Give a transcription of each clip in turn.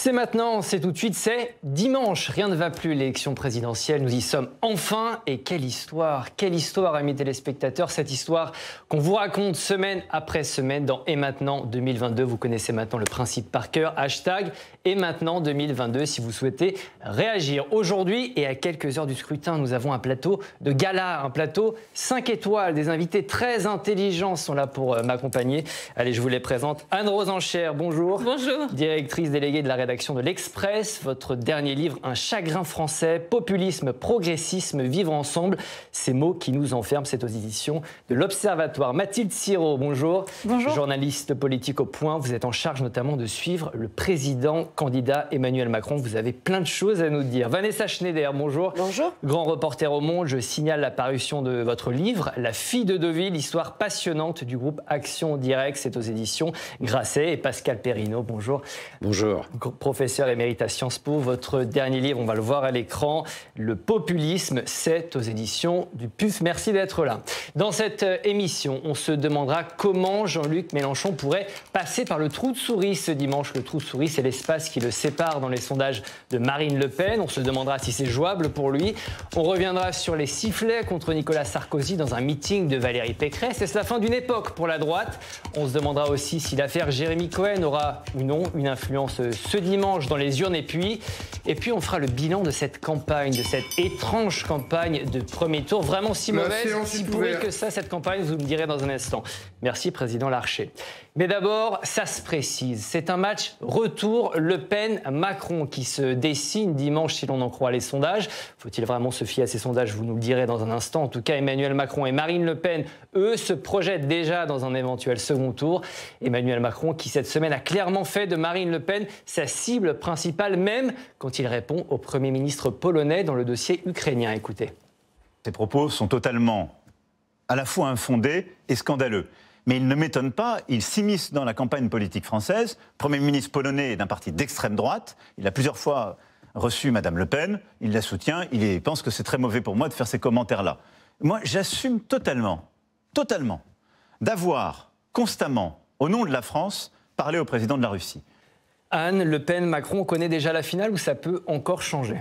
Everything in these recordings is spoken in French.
C'est maintenant, c'est tout de suite, c'est dimanche. Rien ne va plus, l'élection présidentielle. Nous y sommes enfin. Et quelle histoire, amis téléspectateurs. Cette histoire qu'on vous raconte semaine après semaine dans Et maintenant 2022. Vous connaissez maintenant le principe par cœur. Hashtag Et maintenant 2022 si vous souhaitez réagir. Aujourd'hui et à quelques heures du scrutin, nous avons un plateau de gala, un plateau 5 étoiles. Des invités très intelligents sont là pour m'accompagner. Allez, je vous les présente. Anne-Rose Anchère, bonjour. Bonjour. Directrice déléguée de la rédaction de l'Express. Votre dernier livre, Un chagrin français, populisme, progressisme, vivre ensemble. Ces mots qui nous enferment, c'est aux éditions de l'Observatoire. Mathilde Sirot, bonjour. Bonjour. Journaliste politique au Point. Vous êtes en charge notamment de suivre le président candidat Emmanuel Macron. Vous avez plein de choses à nous dire. Vanessa Schneider, bonjour. Bonjour. Grand reporter au Monde, je signale la parution de votre livre, La fille de Deauville, histoire passionnante du groupe Action Directe. C'est aux éditions Grasset. Et Pascal Perrineau, bonjour. Bonjour. Professeur émérite à Sciences Po, votre dernier livre, on va le voir à l'écran, Le populisme, c'est aux éditions du PUF. Merci d'être là. Dans cette émission, on se demandera comment Jean-Luc Mélenchon pourrait passer par le trou de souris ce dimanche. Le trou de souris, c'est l'espace qui le sépare dans les sondages de Marine Le Pen. On se demandera si c'est jouable pour lui. On reviendra sur les sifflets contre Nicolas Sarkozy dans un meeting de Valérie Pécresse. Est-ce la fin d'une époque pour la droite? On se demandera aussi si l'affaire Jérémy Cohen aura ou non une influence ce dimanche dans les urnes. Et puis on fera le bilan de cette campagne, de cette étrange campagne de premier tour. Vraiment si mauvaise, si pourrie que ça, cette campagne, vous me direz dans un instant. Merci, Président Larcher. Mais d'abord, ça se précise. C'est un match retour Le Pen-Macron qui se dessine dimanche si l'on en croit les sondages. Faut-il vraiment se fier à ces sondages? Vous nous le direz dans un instant. En tout cas, Emmanuel Macron et Marine Le Pen, eux, se projettent déjà dans un éventuel second tour. Emmanuel Macron qui, cette semaine, a clairement fait de Marine Le Pen sa cible principale, même quand il répond au Premier ministre polonais dans le dossier ukrainien. Écoutez. Ces propos sont totalement à la fois infondés et scandaleux. Mais il ne m'étonne pas, il s'immisce dans la campagne politique française. Premier ministre polonais d'un parti d'extrême droite. Il a plusieurs fois reçu Madame Le Pen. Il la soutient. Il pense que c'est très mauvais pour moi de faire ces commentaires-là. Moi, j'assume totalement, d'avoir constamment, au nom de la France, parlé au président de la Russie. Anne, Le Pen, Macron, on connaît déjà la finale ou ça peut encore changer?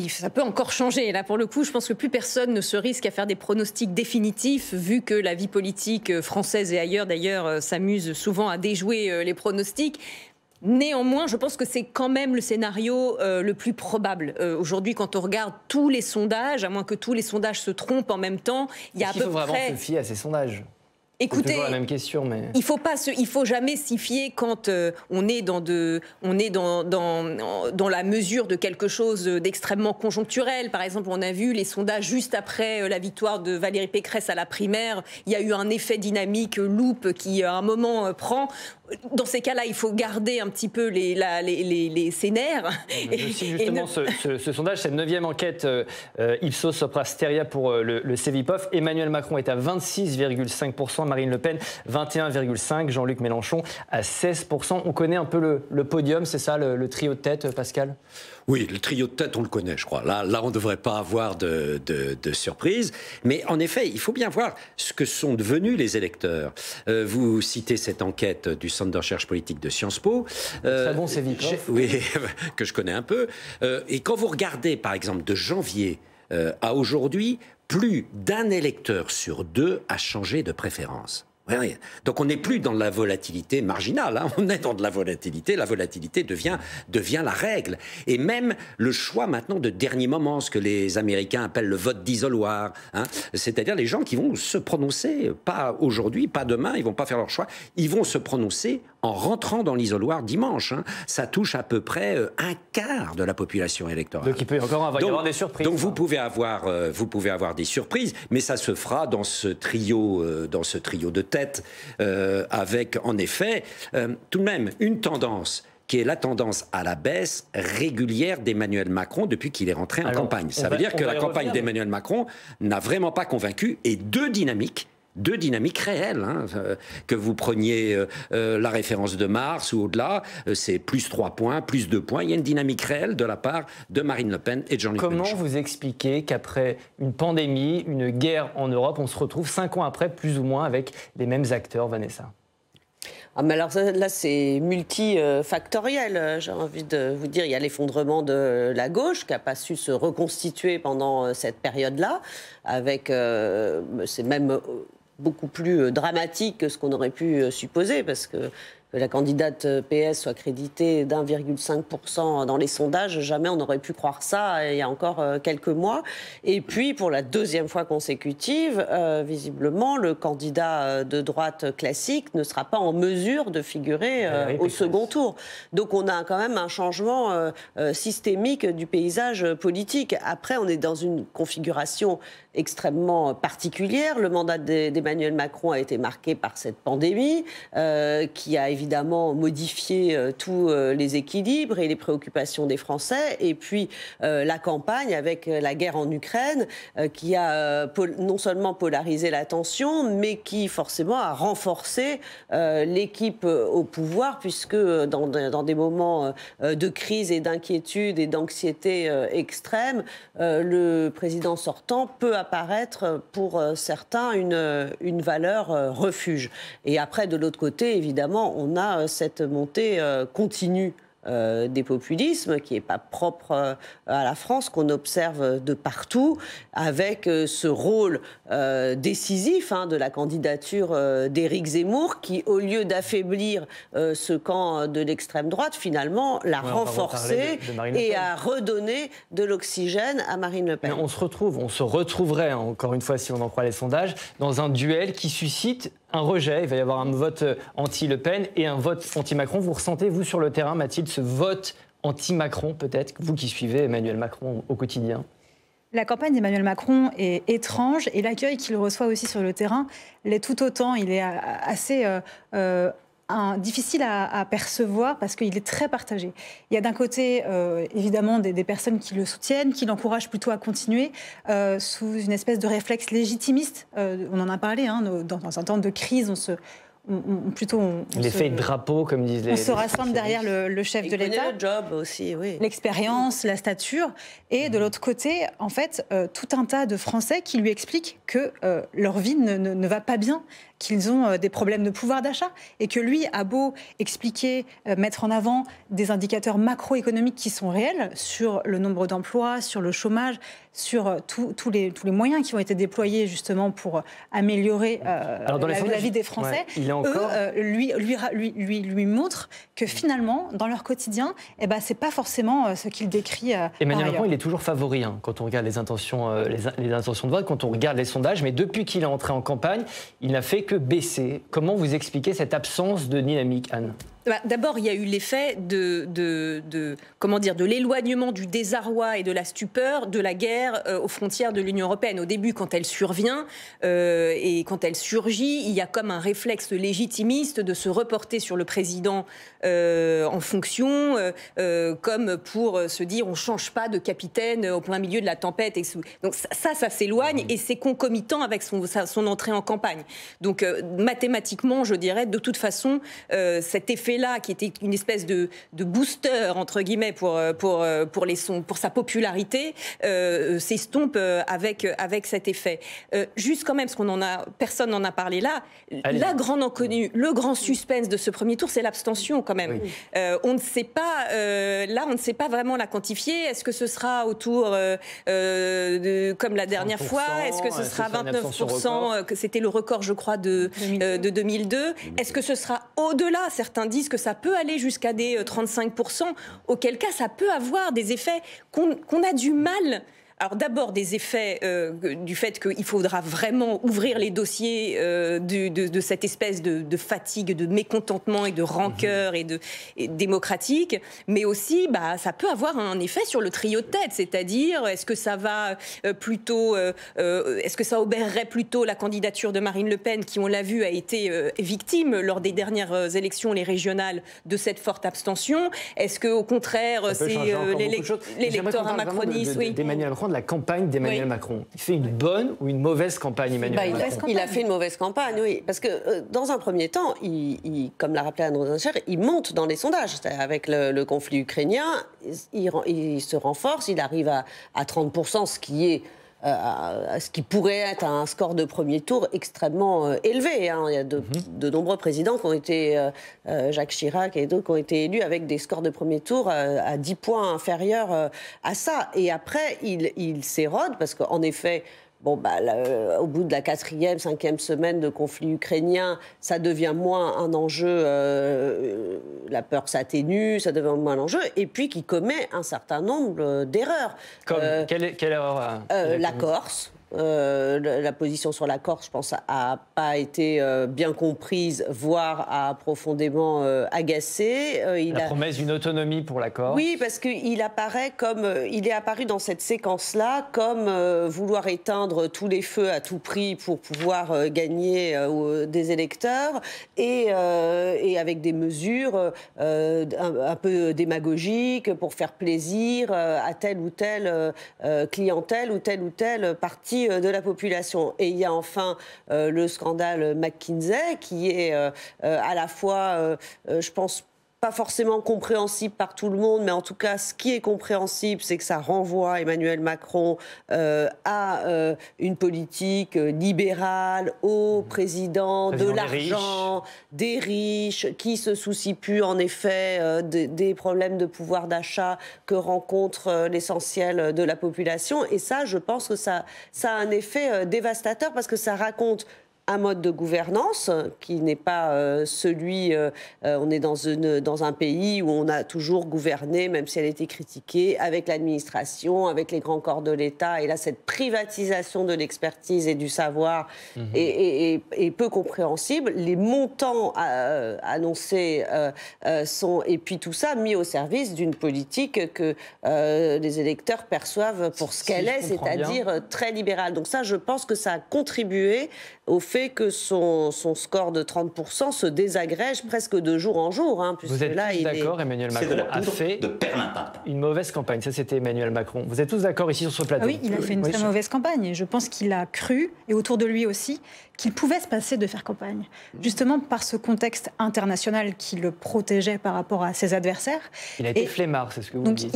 Ça peut encore changer. Là, pour le coup, je pense que plus personne ne se risque à faire des pronostics définitifs, vu que la vie politique française et ailleurs, d'ailleurs, s'amuse souvent à déjouer les pronostics. Néanmoins, je pense que c'est quand même le scénario le plus probable. Aujourd'hui, quand on regarde tous les sondages, à moins que tous les sondages se trompent en même temps, il y a à peu près... Il faut vraiment se fier à ces sondages. Écoutez, c'est toujours la même question, mais... il faut jamais s'y fier quand on est dans la mesure de quelque chose d'extrêmement conjoncturel. Par exemple, on a vu les sondages juste après la victoire de Valérie Pécresse à la primaire. Il y a eu un effet dynamique loupe qui, à un moment, prend. Dans ces cas-là, il faut garder un petit peu les scénars. Justement, ce sondage, c'est la 9e enquête Ipsos Sopra Steria pour le Cevipof. Emmanuel Macron est à 26,5%, Marine Le Pen 21,5%, Jean-Luc Mélenchon à 16%. On connaît un peu le podium, c'est ça, le trio de tête, Pascal? Oui, le trio de tête, on le connaît, je crois. Là on ne devrait pas avoir de surprise. Mais en effet, il faut bien voir ce que sont devenus les électeurs. Vous citez cette enquête du Centre de recherche politique de Sciences Po. Très bon, c'est vite. Oui, que je connais un peu. Et quand vous regardez, par exemple, de janvier à aujourd'hui, plus d'un électeur sur deux a changé de préférence. Donc on n'est plus dans la volatilité marginale, hein. On est dans de la volatilité devient la règle. Et même le choix maintenant de dernier moment, ce que les Américains appellent le vote d'isoloir, hein. C'est-à-dire les gens qui vont se prononcer, pas aujourd'hui, pas demain, ils vont pas faire leur choix, ils vont se prononcer en rentrant dans l'isoloir dimanche, hein. Ça touche à peu près un quart de la population électorale. Donc il peut encore y avoir des surprises. Donc vous pouvez avoir des surprises, mais ça se fera dans ce trio de tête. Avec en effet tout de même une tendance qui est la tendance à la baisse régulière d'Emmanuel Macron depuis qu'il est rentré en campagne. Ça veut dire que la campagne d'Emmanuel Macron n'a vraiment pas convaincu, et deux dynamiques réelles, hein, que vous preniez la référence de mars ou au-delà, c'est plus 3 points, plus 2 points. Il y a une dynamique réelle de la part de Marine Le Pen et de Jean-Luc Mélenchon. Comment vous expliquez qu'après une pandémie, une guerre en Europe, on se retrouve 5 ans après, plus ou moins, avec les mêmes acteurs, Vanessa? Mais alors là, c'est multifactoriel. J'ai envie de vous dire, il y a l'effondrement de la gauche qui n'a pas su se reconstituer pendant cette période-là, c'est même beaucoup plus dramatique que ce qu'on aurait pu supposer, parce que la candidate PS soit créditée d'1,5% dans les sondages, jamais on n'aurait pu croire ça il y a encore quelques mois. Et puis, pour la deuxième fois consécutive, visiblement, le candidat de droite classique ne sera pas en mesure de figurer au second tour. Donc, on a quand même un changement systémique du paysage politique. Après, on est dans une configuration extrêmement particulière. Le mandat d'Emmanuel Macron a été marqué par cette pandémie qui a évidemment modifié tous les équilibres et les préoccupations des Français. Et puis la campagne avec la guerre en Ukraine qui a non seulement polarisé l'attention, mais qui forcément a renforcé l'équipe au pouvoir, puisque dans des moments de crise et d'inquiétude et d'anxiété extrême, le président sortant peut apparaître pour certains une valeur refuge. Et après, de l'autre côté, évidemment, on a cette montée continue des populismes qui n'est pas propre à la France, qu'on observe de partout, avec ce rôle décisif de la candidature d'Éric Zemmour, qui, au lieu d'affaiblir ce camp de l'extrême droite, finalement l'a renforcé et a redonné de l'oxygène à Marine Le Pen. Mais on se retrouverait, encore une fois, si on en croit les sondages, dans un duel qui suscite un rejet. Il va y avoir un vote anti-Le Pen et un vote anti-Macron. Vous ressentez, vous, sur le terrain, Mathilde, ce vote anti-Macron, peut-être, vous qui suivez Emmanuel Macron au quotidien? La campagne d'Emmanuel Macron est étrange et l'accueil qu'il reçoit aussi sur le terrain l'est tout autant. Il est assez difficile à percevoir parce qu'il est très partagé. Il y a d'un côté, évidemment, des personnes qui le soutiennent, qui l'encouragent plutôt à continuer sous une espèce de réflexe légitimiste. On en a parlé, dans un temps de crise, l'effet de drapeau, comme disent les... On se rassemble derrière le chef de l'État. Le job aussi, oui. L'expérience, la stature. Et de l'autre côté, en fait, tout un tas de Français qui lui expliquent que leur vie ne va pas bien, qu'ils ont des problèmes de pouvoir d'achat et que lui a beau expliquer, mettre en avant des indicateurs macroéconomiques qui sont réels sur le nombre d'emplois, sur le chômage, sur tous les moyens qui ont été déployés justement pour améliorer la vie des Français, lui montrent que finalement, dans leur quotidien, c'est pas forcément ce qu'il décrit. Emmanuel Macron, il est toujours favori quand on regarde les intentions de vote, quand on regarde les sondages, mais depuis qu'il est entré en campagne, il n'a fait que baisser. Comment vous expliquez cette absence de dynamique, Anne ? D'abord, il y a eu l'effet de l'éloignement, du désarroi et de la stupeur de la guerre aux frontières de l'Union européenne. Au début, quand elle survient et quand elle surgit, il y a comme un réflexe légitimiste de se reporter sur le président en fonction, comme pour se dire on ne change pas de capitaine au plein milieu de la tempête. Donc ça s'éloigne et c'est concomitant avec son entrée en campagne. Donc mathématiquement, je dirais, de toute façon, cet effet là qui était une espèce de booster entre guillemets pour sa popularité s'estompe avec cet effet. Juste quand même, parce personne n'en a parlé là. La grande inconnue, le grand suspense de ce premier tour, c'est l'abstention quand même. Oui. On ne sait pas on ne sait pas vraiment la quantifier. Est-ce que ce sera autour comme la dernière fois? Est-ce que ce sera 29%, que c'était le record, je crois, de 2002? Est-ce que ce sera au-delà? Certains disent que ça peut aller jusqu'à des 35%, auquel cas ça peut avoir des effets qu'on a du mal. Alors d'abord des effets du fait qu'il faudra vraiment ouvrir les dossiers de cette espèce de fatigue, de mécontentement et de rancœur et démocratique, mais aussi ça peut avoir un effet sur le trio de tête, c'est-à-dire est-ce que ça va est-ce que ça obérerait plutôt la candidature de Marine Le Pen qui, on l'a vu, a été victime lors des dernières élections, les régionales, de cette forte abstention? Est-ce que au contraire c'est l'électorat macroniste d'Emmanuel Macron, de la campagne d'Emmanuel Macron. Il fait une bonne ou une mauvaise campagne, Emmanuel Macron? Il a fait une mauvaise campagne, oui. Parce que dans un premier temps, comme l'a rappelé Anne Rosencher, il monte dans les sondages. Avec le conflit ukrainien, il se renforce, il arrive à 30%, ce qui est à ce qui pourrait être un score de premier tour extrêmement élevé. Hein. Il y a de nombreux présidents qui ont été, Jacques Chirac et d'autres, qui ont été élus avec des scores de premier tour à 10 points inférieurs à ça. Et après, il s'érode parce qu'en effet, bon, au bout de la 4e, 5e semaine de conflit ukrainien, ça devient moins un enjeu, la peur s'atténue, ça devient moins un enjeu, et puis qui commet un certain nombre d'erreurs. Comme quelle erreur la Corse. La position sur la Corse, je pense, n'a pas été bien comprise, voire a profondément agacé. La promesse d'une autonomie pour la Corse. Oui, parce qu'il apparaît comme, il est apparu dans cette séquence-là comme vouloir éteindre tous les feux à tout prix pour pouvoir gagner des électeurs et avec des mesures un peu démagogiques pour faire plaisir à telle ou telle clientèle ou telle partie de la population. Et il y a enfin le scandale McKinsey qui est à la fois, je pense, pas forcément compréhensible par tout le monde, mais en tout cas, ce qui est compréhensible, c'est que ça renvoie Emmanuel Macron à une politique libérale, au président de l'argent, des riches, qui se soucie plus, en effet, des problèmes de pouvoir d'achat que rencontre l'essentiel de la population. Et ça, je pense que ça a un effet dévastateur parce que ça raconte un mode de gouvernance qui n'est pas celui... on est dans un pays où on a toujours gouverné, même si elle a été critiquée, avec l'administration, avec les grands corps de l'État. Et là, cette privatisation de l'expertise et du savoir est peu compréhensible. Les montants annoncés sont... Et puis tout ça mis au service d'une politique que les électeurs perçoivent pour ce qu'elle est, c'est-à-dire très libérale. Donc ça, je pense que ça a contribué au fait que son score de 30% se désagrège presque de jour en jour. Hein, vous êtes tous d'accord, Emmanuel Macron a fait une mauvaise campagne. Ça, c'était Emmanuel Macron. Vous êtes tous d'accord ici sur ce plateau? Oui, il a fait une très mauvaise campagne. Et je pense qu'il a cru, et autour de lui aussi, qu'il pouvait se passer de faire campagne. Justement par ce contexte international qui le protégeait par rapport à ses adversaires. Il a été flemmard, c'est ce que vous dites.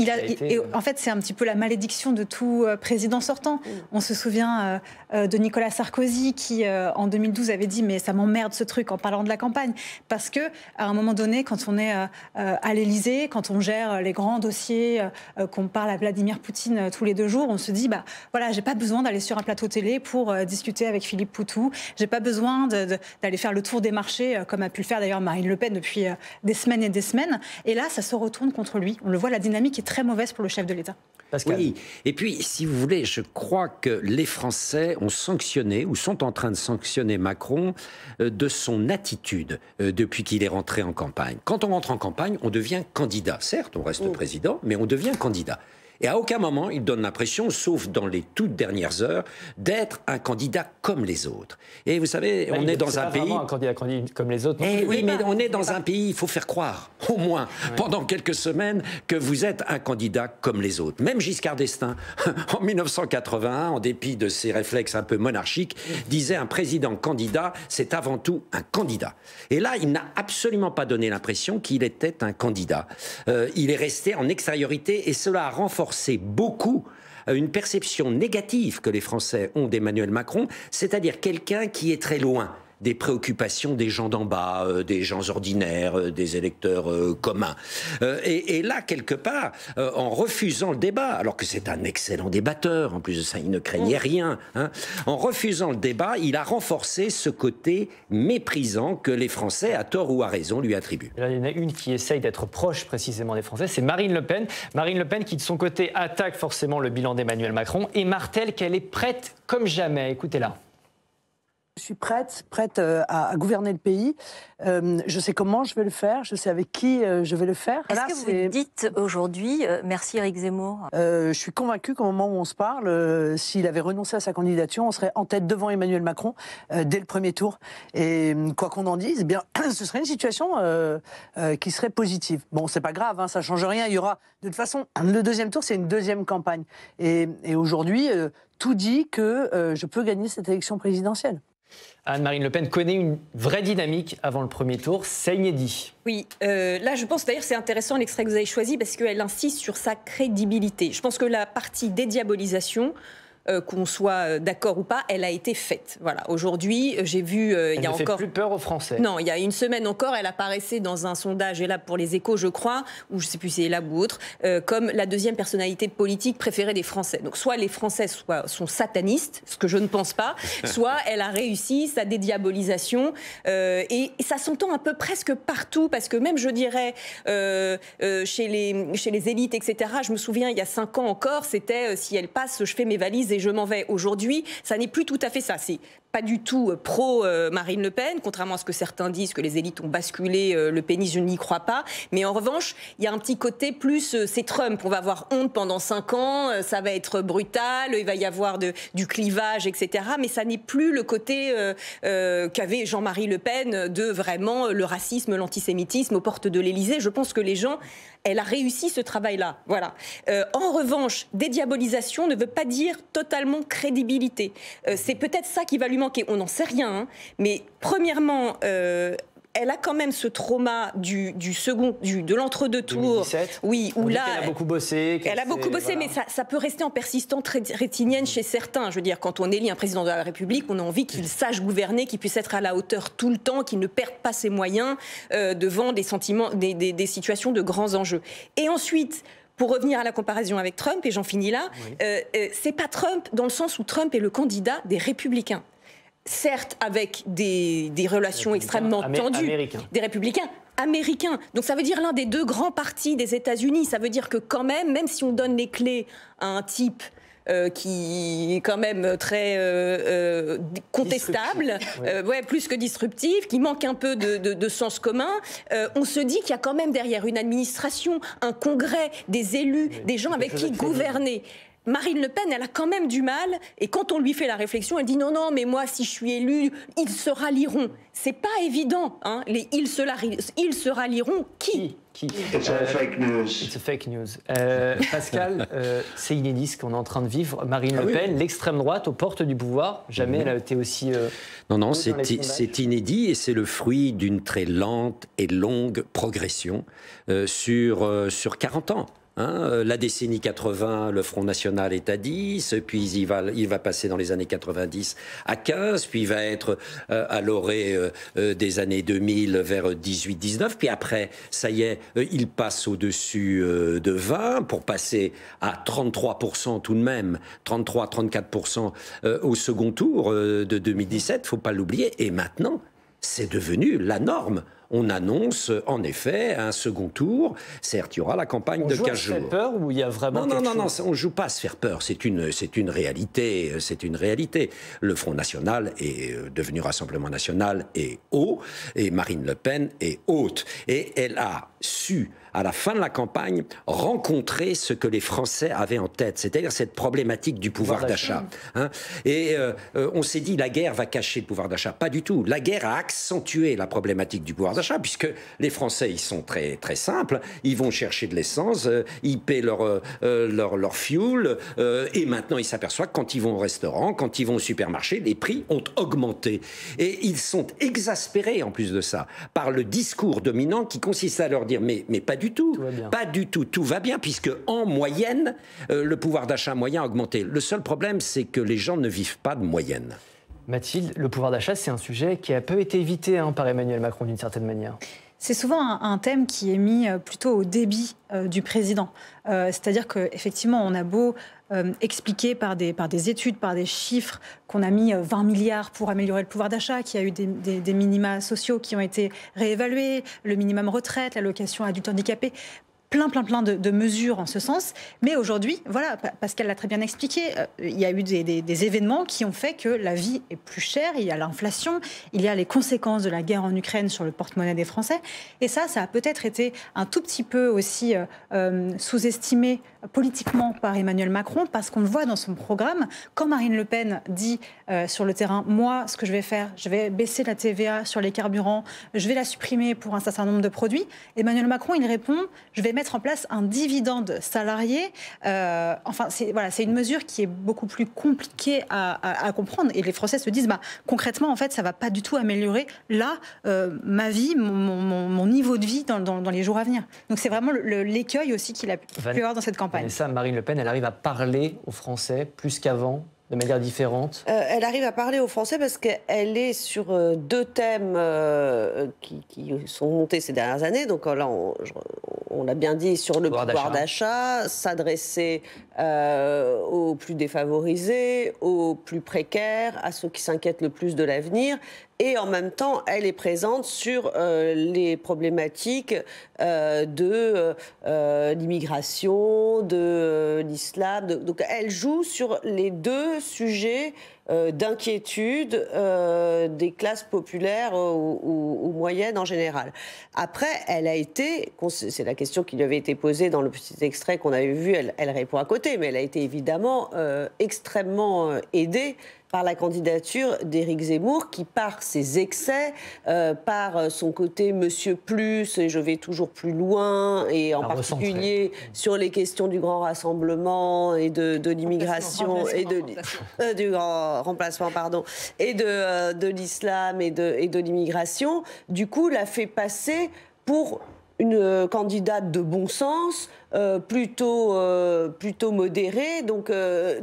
En fait, c'est un petit peu la malédiction de tout président sortant. On se souvient de Nicolas Sarkozy qui, en 2012, avait dit « mais ça m'emmerde ce truc » en parlant de la campagne. Parce que à un moment donné, quand on est à l'Élysée, quand on gère les grands dossiers, qu'on parle à Vladimir Poutine tous les 2 jours, on se dit « voilà, j'ai pas besoin d'aller sur un plateau télé pour discuter avec Philippe Poutou. J'ai pas besoin d'aller faire le tour des marchés, comme a pu le faire d'ailleurs Marine Le Pen depuis des semaines et des semaines. » Et là, ça se retourne contre lui. On le voit, la dynamique est très mauvaise pour le chef de l'État. Pascal. Oui, et puis, si vous voulez, je crois que les Français ont sanctionné, ou sont en train de sanctionner Macron de son attitude depuis qu'il est rentré en campagne. Quand on rentre en campagne, on devient candidat. Certes, on reste président, mais on devient candidat. Et à aucun moment, il donne l'impression, sauf dans les toutes dernières heures, d'être un candidat comme les autres. Et vous savez, on est dans un pays... un candidat comme les autres. Oui, mais on est dans un pays, il faut faire croire, au moins, pendant quelques semaines, que vous êtes un candidat comme les autres. Même Giscard d'Estaing, en 1981, en dépit de ses réflexes un peu monarchiques, disait un président candidat, c'est avant tout un candidat. Et là, il n'a absolument pas donné l'impression qu'il était un candidat. Il est resté en extériorité et cela a renforcé beaucoup une perception négative que les Français ont d'Emmanuel Macron, c'est-à-dire quelqu'un qui est très loin des préoccupations des gens d'en bas, des gens ordinaires, des électeurs communs. Et là, quelque part, en refusant le débat, alors que c'est un excellent débatteur, en plus de ça, il ne craignait rien, hein, en refusant le débat, il a renforcé ce côté méprisant que les Français, à tort ou à raison, lui attribuent. Là, il y en a une qui essaye d'être proche précisément des Français, c'est Marine Le Pen. Marine Le Pen qui, de son côté, attaque forcément le bilan d'Emmanuel Macron et martèle qu'elle est prête comme jamais. Écoutez-la. Je suis prête à gouverner le pays. Je sais comment je vais le faire, je sais avec qui je vais le faire. Est-ce que vous dites aujourd'hui merci Éric Zemmour? Je suis convaincue qu'au moment où on se parle, s'il avait renoncé à sa candidature, on serait en tête devant Emmanuel Macron dès le premier tour. Et quoi qu'on en dise, eh bien, ce serait une situation qui serait positive. Bon, c'est pas grave, hein, ça change rien. Il y aura de toute façon le deuxième tour, c'est une deuxième campagne. Et aujourd'hui, tout dit que je peux gagner cette élection présidentielle. Anne-Marine Le Pen connaît une vraie dynamique avant le premier tour, c'est inédit. Oui, là je pense d'ailleurs c'est intéressant l'extrait que vous avez choisi parce qu'elle insiste sur sa crédibilité. Je pense que la partie dédiabolisation qu'on soit d'accord ou pas, elle a été faite. Voilà. Aujourd'hui, j'ai vu il y a encore... Elle ne fait plus peur aux Français. Non, il y a une semaine encore, elle apparaissait dans un sondage, et là pour les Échos, je crois, ou je ne sais plus si c'est là ou autre, comme la deuxième personnalité politique préférée des Français. Donc soit les Français sont satanistes, ce que je ne pense pas, soit elle a réussi sa dédiabolisation, et ça s'entend un peu presque partout, parce que même, je dirais, chez les élites, etc., je me souviens, il y a 5 ans encore, c'était si elle passe, je fais mes valises et je m'en vais. Aujourd'hui, ça n'est plus tout à fait ça. C'est pas du tout pro Marine Le Pen, contrairement à ce que certains disent, que les élites ont basculé le pénis, je n'y crois pas. Mais en revanche, il y a un petit côté plus, c'est Trump, on va avoir honte pendant 5 ans, ça va être brutal, il va y avoir du clivage, etc. Mais ça n'est plus le côté qu'avait Jean-Marie Le Pen de vraiment le racisme, l'antisémitisme aux portes de l'Élysée. Je pense que les gens... Elle a réussi ce travail-là. Voilà. En revanche, dédiabolisation ne veut pas dire totalement crédibilité. C'est peut-être ça qui va lui manquer. On n'en sait rien. Hein. Mais premièrement, elle a quand même ce trauma de l'entre-deux tours. 2017. Oui, où là, elle a beaucoup bossé. Elle a beaucoup bossé, voilà. Mais ça peut rester en persistante rétinienne chez certains. Je veux dire, quand on élit un président de la République, on a envie qu'il sache gouverner, qu'il puisse être à la hauteur tout le temps, qu'il ne perde pas ses moyens devant des situations de grands enjeux. Et ensuite, pour revenir à la comparaison avec Trump, et j'en finis là, oui. C'est pas Trump dans le sens où Trump est le candidat des Républicains. Certes, avec des relations extrêmement tendues, des républicains américains. Donc ça veut dire l'un des 2 grands partis des États-Unis. Ça veut dire que quand même si on donne les clés à un type qui est quand même très contestable, plus que disruptif, qui manque un peu de sens commun, on se dit qu'il y a quand même derrière une administration, un congrès, des élus, des gens avec qui gouverner. Marine Le Pen, elle a quand même du mal, et quand on lui fait la réflexion, elle dit non, mais moi, si je suis élue, ils se rallieront. C'est pas évident, hein. Ils se rallieront qui It's a fake news. It's a fake news. Pascal, c'est inédit ce qu'on est en train de vivre. Marine Le Pen, l'extrême droite aux portes du pouvoir. Jamais elle a été aussi... Non, c'est inédit, et c'est le fruit d'une très lente et longue progression sur 40 ans. Hein, la décennie 80, le Front National est à 10, puis il va passer dans les années 90 à 15, puis il va être à l'orée des années 2000 vers 18-19, puis après, ça y est, il passe au-dessus de 20 pour passer à 33% tout de même, 33-34% au second tour de 2017, faut pas l'oublier, et maintenant, c'est devenu la norme. On annonce en effet un second tour. Certes, il y aura la campagne de 15 jours. On joue à se faire peur ou il y a vraiment Non, on ne joue pas à se faire peur. C'est une réalité. C'est une réalité. Le Front National est devenu Rassemblement National et haut, et Marine Le Pen est haute. Et elle a su, à la fin de la campagne, rencontrer ce que les Français avaient en tête, c'est-à-dire cette problématique du pouvoir d'achat. Hein. Et on s'est dit, la guerre va cacher le pouvoir d'achat. Pas du tout. La guerre a accentué la problématique du pouvoir d'achat, puisque les Français, ils sont très, très simples. Ils vont chercher de l'essence, ils paient leur fuel, et maintenant, ils s'aperçoivent que quand ils vont au restaurant, quand ils vont au supermarché, les prix ont augmenté. Et ils sont exaspérés, en plus de ça, par le discours dominant qui consiste à leur dire mais pas du tout, pas du tout, tout va bien, puisque en moyenne, le pouvoir d'achat moyen a augmenté. Le seul problème, c'est que les gens ne vivent pas de moyenne. Mathilde, le pouvoir d'achat, c'est un sujet qui a peu été évité par Emmanuel Macron d'une certaine manière. C'est souvent un thème qui est mis plutôt au débit du président. C'est-à-dire qu'effectivement, on a beau expliquer par des études, par des chiffres, qu'on a mis 20 milliards pour améliorer le pouvoir d'achat, qu'il y a eu des minima sociaux qui ont été réévalués, le minimum retraite, l'allocation adulte handicapé, plein de mesures en ce sens. Mais aujourd'hui, voilà, Pascal l'a très bien expliqué, il y a eu des événements qui ont fait que la vie est plus chère, il y a l'inflation, il y a les conséquences de la guerre en Ukraine sur le porte-monnaie des Français. Et ça a peut-être été un tout petit peu aussi sous-estimé politiquement par Emmanuel Macron, parce qu'on le voit dans son programme, quand Marine Le Pen dit sur le terrain, moi, ce que je vais faire, je vais baisser la TVA sur les carburants, je vais la supprimer pour un certain nombre de produits, Emmanuel Macron, il répond, je vais mettre en place un dividende salarié. C'est une mesure qui est beaucoup plus compliquée à comprendre, et les Français se disent, concrètement, en fait, ça ne va pas du tout améliorer, là, ma vie, mon niveau de vie dans les jours à venir. Donc c'est vraiment l'écueil aussi qu'il a pu avoir dans cette campagne. Et ça, Marine Le Pen, elle arrive à parler aux Français plus qu'avant, de manière différente? Elle arrive à parler aux Français parce qu'elle est sur deux thèmes qui sont montés ces dernières années. Donc là, on l'a bien dit, sur le pouvoir d'achat, s'adresser aux plus défavorisés, aux plus précaires, à ceux qui s'inquiètent le plus de l'avenir. Et en même temps, elle est présente sur les problématiques de l'immigration, de l'islam. Donc elle joue sur les deux sujets d'inquiétude des classes populaires ou moyennes en général. Après, elle a été, c'est la question qui lui avait été posée dans le petit extrait qu'on avait vu, elle répond à côté, mais elle a été évidemment extrêmement aidée par la candidature d'Éric Zemmour, qui, par ses excès, par son côté Monsieur Plus, et je vais toujours plus loin, et en particulier sur les questions du grand rassemblement et de l'immigration, et du grand remplacement, pardon, et de l'islam et de l'immigration, du coup, l'a fait passer pour une candidate de bon sens, plutôt modérée. Donc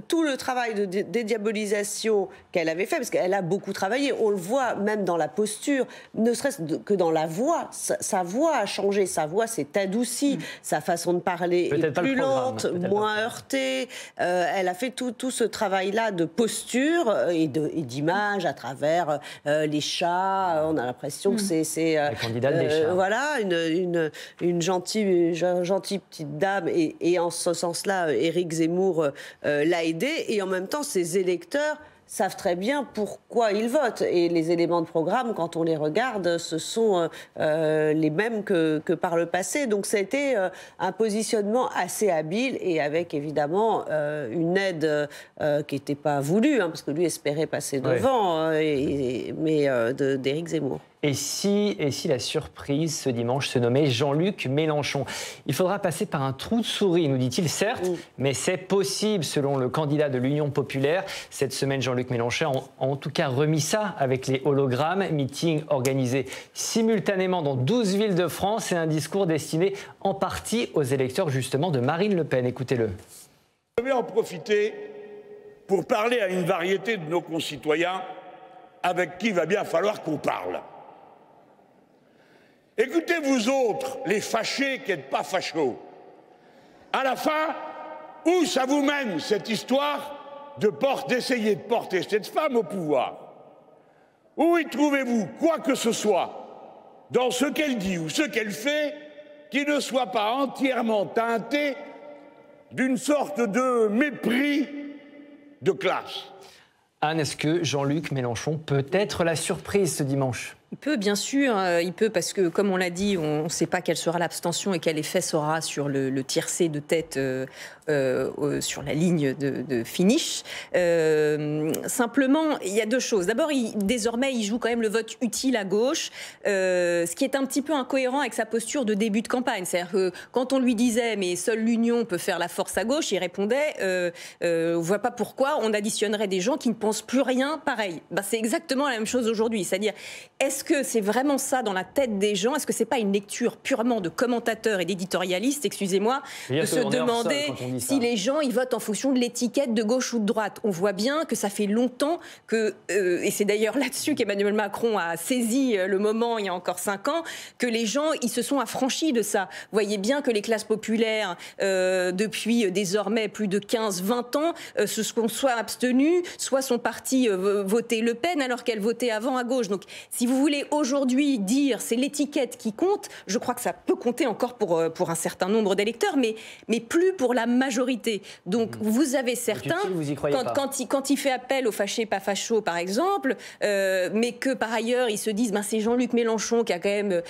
tout le travail de dédiabolisation qu'elle avait fait, parce qu'elle a beaucoup travaillé, on le voit même dans la posture, ne serait-ce que dans la voix, sa voix a changé, sa voix s'est adoucie, sa façon de parler est plus lente, moins heurtée. Elle a fait tout ce travail-là de posture et d'image à travers les chats. On a l'impression que c'est la candidate des chats. Voilà, une gentille petite dame, et en ce sens-là, Éric Zemmour l'a aidé, et en même temps, ses électeurs savent très bien pourquoi ils votent. Et les éléments de programme, quand on les regarde, ce sont les mêmes que par le passé. Donc ça a été un positionnement assez habile, et avec évidemment une aide qui n'était pas voulue, hein, parce que lui espérait passer devant, mais d'Éric Zemmour. Et si la surprise ce dimanche se nommait Jean-Luc Mélenchon? Il faudra passer par un trou de souris, nous dit-il, certes, mais c'est possible selon le candidat de l'Union populaire. Cette semaine, Jean-Luc Mélenchon a en tout cas remis ça avec les hologrammes, meeting organisé simultanément dans 12 villes de France et un discours destiné en partie aux électeurs justement de Marine Le Pen. Écoutez-le. Je vais en profiter pour parler à une variété de nos concitoyens avec qui il va bien falloir qu'on parle. Écoutez, vous autres, les fâchés qui n'êtes pas fachos. À la fin, où ça vous mène, cette histoire d'essayer de porter cette femme au pouvoir? Où y trouvez-vous quoi que ce soit dans ce qu'elle dit ou ce qu'elle fait qui ne soit pas entièrement teinté d'une sorte de mépris de classe? Anne, est-ce que Jean-Luc Mélenchon peut être la surprise ce dimanche? Il peut, bien sûr, il peut, parce que, comme on l'a dit, on ne sait pas quelle sera l'abstention et quel effet sera sur le tiercé de tête sur la ligne de finish. Simplement, il y a deux choses. D'abord, désormais, il joue quand même le vote utile à gauche, ce qui est un petit peu incohérent avec sa posture de début de campagne. C'est-à-dire que quand on lui disait « mais seule l'union peut faire la force à gauche », il répondait « on ne voit pas pourquoi on additionnerait des gens qui ne pensent plus rien pareil ». Ben, c'est exactement la même chose aujourd'hui. C'est-à-dire, est-ce que c'est vraiment ça dans la tête des gens? Est-ce que c'est pas une lecture purement de commentateurs et d'éditorialistes, excusez-moi, de se demander si les gens ils votent en fonction de l'étiquette de gauche ou de droite? On voit bien que ça fait longtemps que, et c'est d'ailleurs là-dessus qu'Emmanuel Macron a saisi le moment il y a encore 5 ans, que les gens ils se sont affranchis de ça. Vous voyez bien que les classes populaires, depuis désormais plus de 15-20 ans, se sont soit abstenues, soit sont partis voter Le Pen alors qu'elle votait avant à gauche. Donc si vous voulez aujourd'hui dire c'est l'étiquette qui compte, je crois que ça peut compter encore pour un certain nombre d'électeurs, mais plus pour la majorité. Donc vous avez certains, quand il fait appel aux fâchés pas fachos par exemple, mais que par ailleurs ils se disent c'est Jean-Luc Mélenchon qui a quand même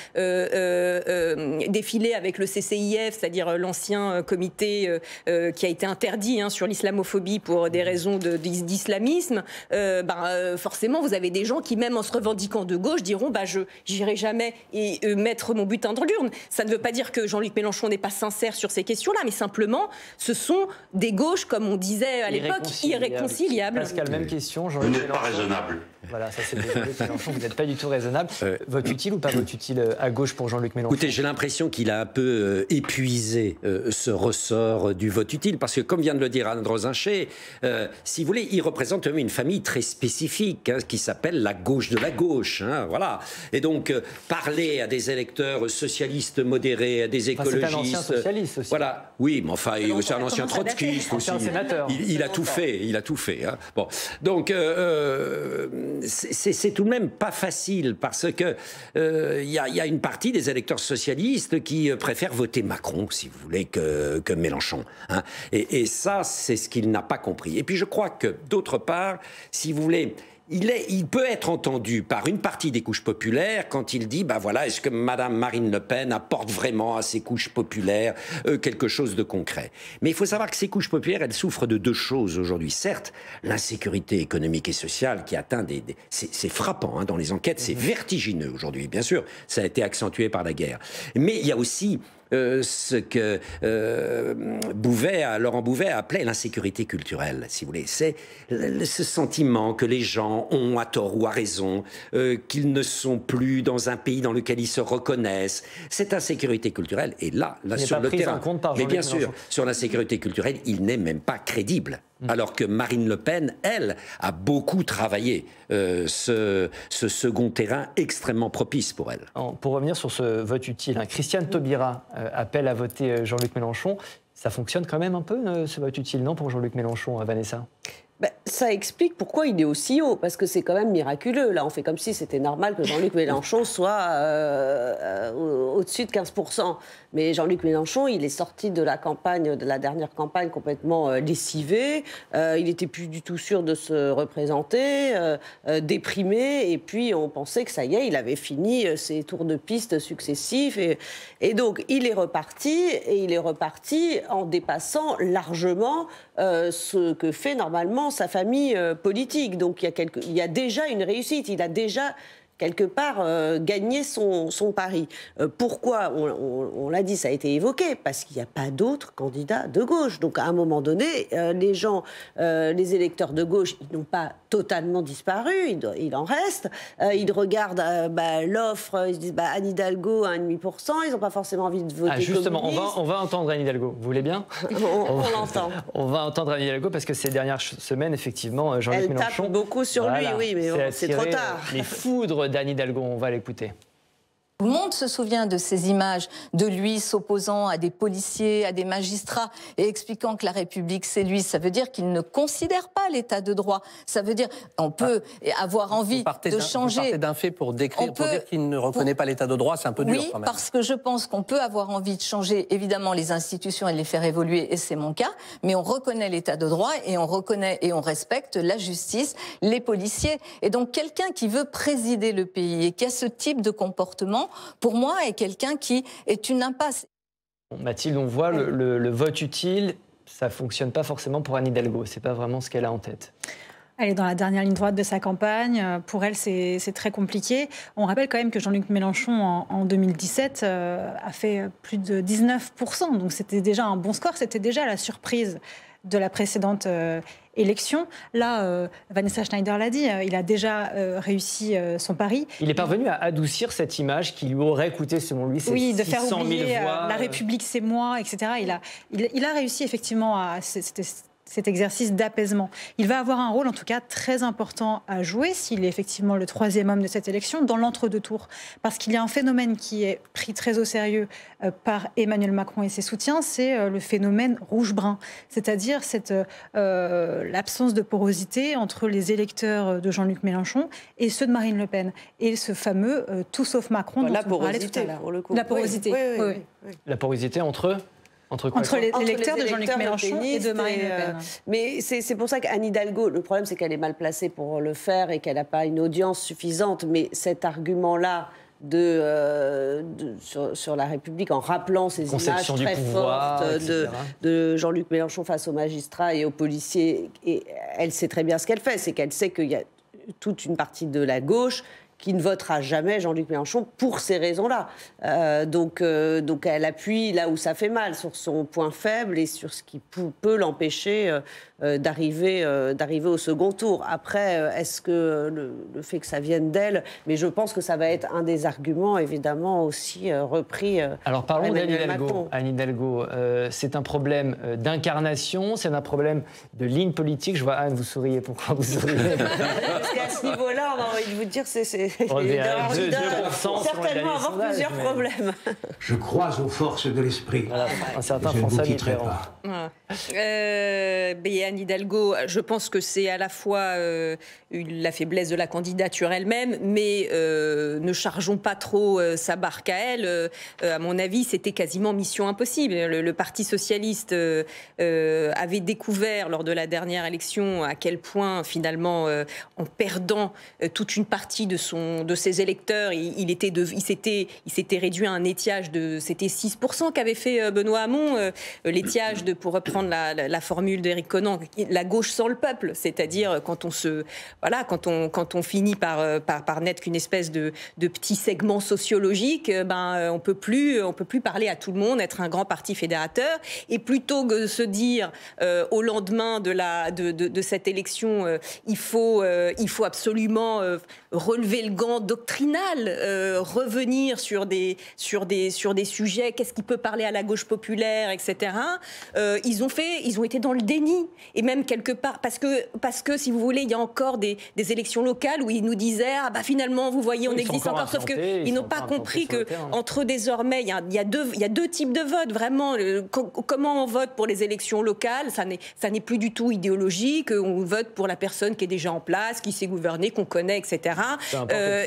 défilé avec le CCIF, c'est-à-dire l'ancien comité qui a été interdit sur l'islamophobie pour des raisons d'islamisme, forcément vous avez des gens qui, même en se revendiquant de gauche, diront je n'irai jamais mettre mon butin dans l'urne. Ça ne veut pas dire que Jean-Luc Mélenchon n'est pas sincère sur ces questions-là, mais simplement, ce sont des gauches, comme on disait à l'époque, irréconciliables. Pascal, même question. Vous n'êtes pas raisonnable. Voilà, ça c'est Jean-Luc Mélenchon, vous n'êtes pas du tout raisonnable. Vote utile ou pas vote utile à gauche pour Jean-Luc Mélenchon? Écoutez, j'ai l'impression qu'il a un peu épuisé ce ressort du vote utile, parce que comme vient de le dire Anne Rosincher, si vous voulez, il représente une famille très spécifique qui s'appelle la gauche de la gauche. Voilà. Et donc, parler à des électeurs socialistes modérés, à des écologistes... c'est un ancien socialiste aussi. Voilà. Oui, mais enfin, c'est un ancien trotskiste aussi. Un sénateur. Il a tout fait. Hein. Bon. Donc, c'est tout de même pas facile, parce que y a une partie des électeurs socialistes qui préfèrent voter Macron, si vous voulez, que Mélenchon. Hein. Et ça, c'est ce qu'il n'a pas compris. Et puis je crois que, d'autre part, si vous voulez... Il peut être entendu par une partie des couches populaires quand il dit, voilà, est-ce que Madame Marine Le Pen apporte vraiment à ces couches populaires quelque chose de concret? Mais il faut savoir que ces couches populaires, elles souffrent de deux choses aujourd'hui. Certes, l'insécurité économique et sociale qui atteint c'est frappant, hein, dans les enquêtes, c'est vertigineux aujourd'hui, bien sûr, ça a été accentué par la guerre. Mais il y a aussi ce que Laurent Bouvet appelait l'insécurité culturelle, si vous voulez. C'est ce sentiment que les gens ont, à tort ou à raison, qu'ils ne sont plus dans un pays dans lequel ils se reconnaissent. Cette insécurité culturelle est là sur le terrain. Mais bien sûr, sur l'insécurité culturelle, il n'est même pas crédible. Alors que Marine Le Pen, elle, a beaucoup travaillé ce second terrain extrêmement propice pour elle. Pour revenir sur ce vote utile, Christiane Taubira appelle à voter Jean-Luc Mélenchon. Ça fonctionne quand même un peu, ce vote utile, non, pour Jean-Luc Mélenchon, Vanessa? Ça explique pourquoi il est aussi haut, parce que c'est quand même miraculeux. Là, on fait comme si c'était normal que Jean-Luc Mélenchon soit au-dessus de 15%. Mais Jean-Luc Mélenchon, il est sorti de la dernière campagne complètement lessivé. Il n'était plus du tout sûr de se représenter, déprimé. Et puis, on pensait que ça y est, il avait fini ses tours de piste successifs. Et donc, il est reparti en dépassant largement ce que fait normalement sa famille politique. Donc il y a déjà une réussite, il a déjà quelque part gagné son pari. Pourquoi? On l'a dit, ça a été évoqué, parce qu'il n'y a pas d'autres candidats de gauche. Donc à un moment donné, les électeurs de gauche, ils n'ont pas totalement disparu, il en reste. Ils regardent l'offre, ils se disent Anne Hidalgo, 1,5%, ils n'ont pas forcément envie de voter justement, communiste. on va entendre Anne Hidalgo, vous voulez bien? On l'entend. On va entendre Anne Hidalgo, parce que ces dernières semaines, effectivement, Jean-Luc Mélenchon... Elle tape beaucoup sur lui, oui, mais c'est trop tard. Les foudres d'Anne Hidalgo, on va l'écouter. Tout le monde se souvient de ces images de lui s'opposant à des policiers, à des magistrats et expliquant que la République c'est lui. Ça veut dire qu'il ne considère pas l'état de droit. Ça veut dire on peut avoir envie de changer. Vous partez d'un fait pour dire qu'il ne reconnaît pas l'état de droit, c'est un peu dur quand même. Oui, parce que je pense qu'on peut avoir envie de changer évidemment les institutions et de les faire évoluer, et c'est mon cas, mais on reconnaît l'état de droit et on reconnaît et on respecte la justice, les policiers. Et donc quelqu'un qui veut présider le pays et qui a ce type de comportement, pour moi, est quelqu'un qui est une impasse. Mathilde, on voit le vote utile, ça ne fonctionne pas forcément pour Anne Hidalgo. Ce n'est pas vraiment ce qu'elle a en tête. Elle est dans la dernière ligne droite de sa campagne. Pour elle, c'est très compliqué. On rappelle quand même que Jean-Luc Mélenchon, en 2017, a fait plus de 19%. Donc c'était déjà un bon score. C'était déjà la surprise de la précédente élection. Là, Vanessa Schneider l'a dit, il a déjà réussi son pari. Il est parvenu à adoucir cette image qui lui aurait coûté, selon lui, 600 000 voix. Oui, de faire oublier la République, c'est moi, etc. Il a réussi effectivement à cet exercice d'apaisement. Il va avoir un rôle, en tout cas, très important à jouer, s'il est effectivement le troisième homme de cette élection, dans l'entre-deux tours. Parce qu'il y a un phénomène qui est pris très au sérieux par Emmanuel Macron et ses soutiens, c'est le phénomène rouge-brun. C'est-à-dire l'absence de porosité entre les électeurs de Jean-Luc Mélenchon et ceux de Marine Le Pen. Et ce fameux tout sauf Macron dont on parlait tout à l'heure. La porosité. Oui. La porosité entre les électeurs de Jean-Luc Mélenchon et de Marine Le Pen. Mais c'est pour ça qu'Anne Hidalgo, le problème c'est qu'elle est mal placée pour le faire et qu'elle n'a pas une audience suffisante, mais cet argument-là sur la République, en rappelant ces images très fortes de Jean-Luc Mélenchon face aux magistrats et aux policiers, et elle sait très bien ce qu'elle fait, c'est qu'elle sait qu'il y a toute une partie de la gauche qui ne votera jamais Jean-Luc Mélenchon pour ces raisons-là. Donc elle appuie là où ça fait mal, sur son point faible et sur ce qui peut l'empêcher d'arriver au second tour. Après, est-ce que le fait que ça vienne d'elle, mais je pense que ça va être un des arguments, évidemment, aussi repris. Alors parlons d'Anne Hidalgo. Anne Hidalgo, c'est un problème d'incarnation, c'est un problème de ligne politique. Je vois Anne, vous souriez. Pourquoi vous souriez? Parce qu'à ce niveau-là, on a envie de vous dire, c'est certainement avoir plusieurs problèmes. Je crois aux forces de l'esprit. Voilà, un certain je ne vous François quitterai Mitterrand. pas. Anne Hidalgo, je pense que c'est à la fois la faiblesse de la candidature elle-même, mais ne chargeons pas trop sa barque à elle. À mon avis, c'était quasiment mission impossible. Le Parti socialiste avait découvert lors de la dernière élection à quel point, finalement, en perdant toute une partie de ses électeurs, il s'était réduit à un étiage de... C'était 6% qu'avait fait Benoît Hamon, l'étiage de, pour reprendre la formule d'Éric Conan, la gauche sans le peuple, c'est-à-dire quand on finit par n'être qu'une espèce de petit segment sociologique, on peut plus parler à tout le monde, être un grand parti fédérateur, et plutôt que de se dire au lendemain de cette élection, il faut absolument relever le gant doctrinal, revenir sur des sujets, qu'est-ce qui peut parler à la gauche populaire, etc. Ils ont été dans le déni, et même quelque part, parce que si vous voulez, il y a encore des élections locales où ils nous disaient finalement, vous voyez, on existe encore, sauf qu'ils n'ont pas compris que entre désormais, il y a deux types de votes, vraiment. Comment on vote pour les élections locales, ça n'est plus du tout idéologique, on vote pour la personne qui est déjà en place, qui sait gouverner, qu'on connaît, etc.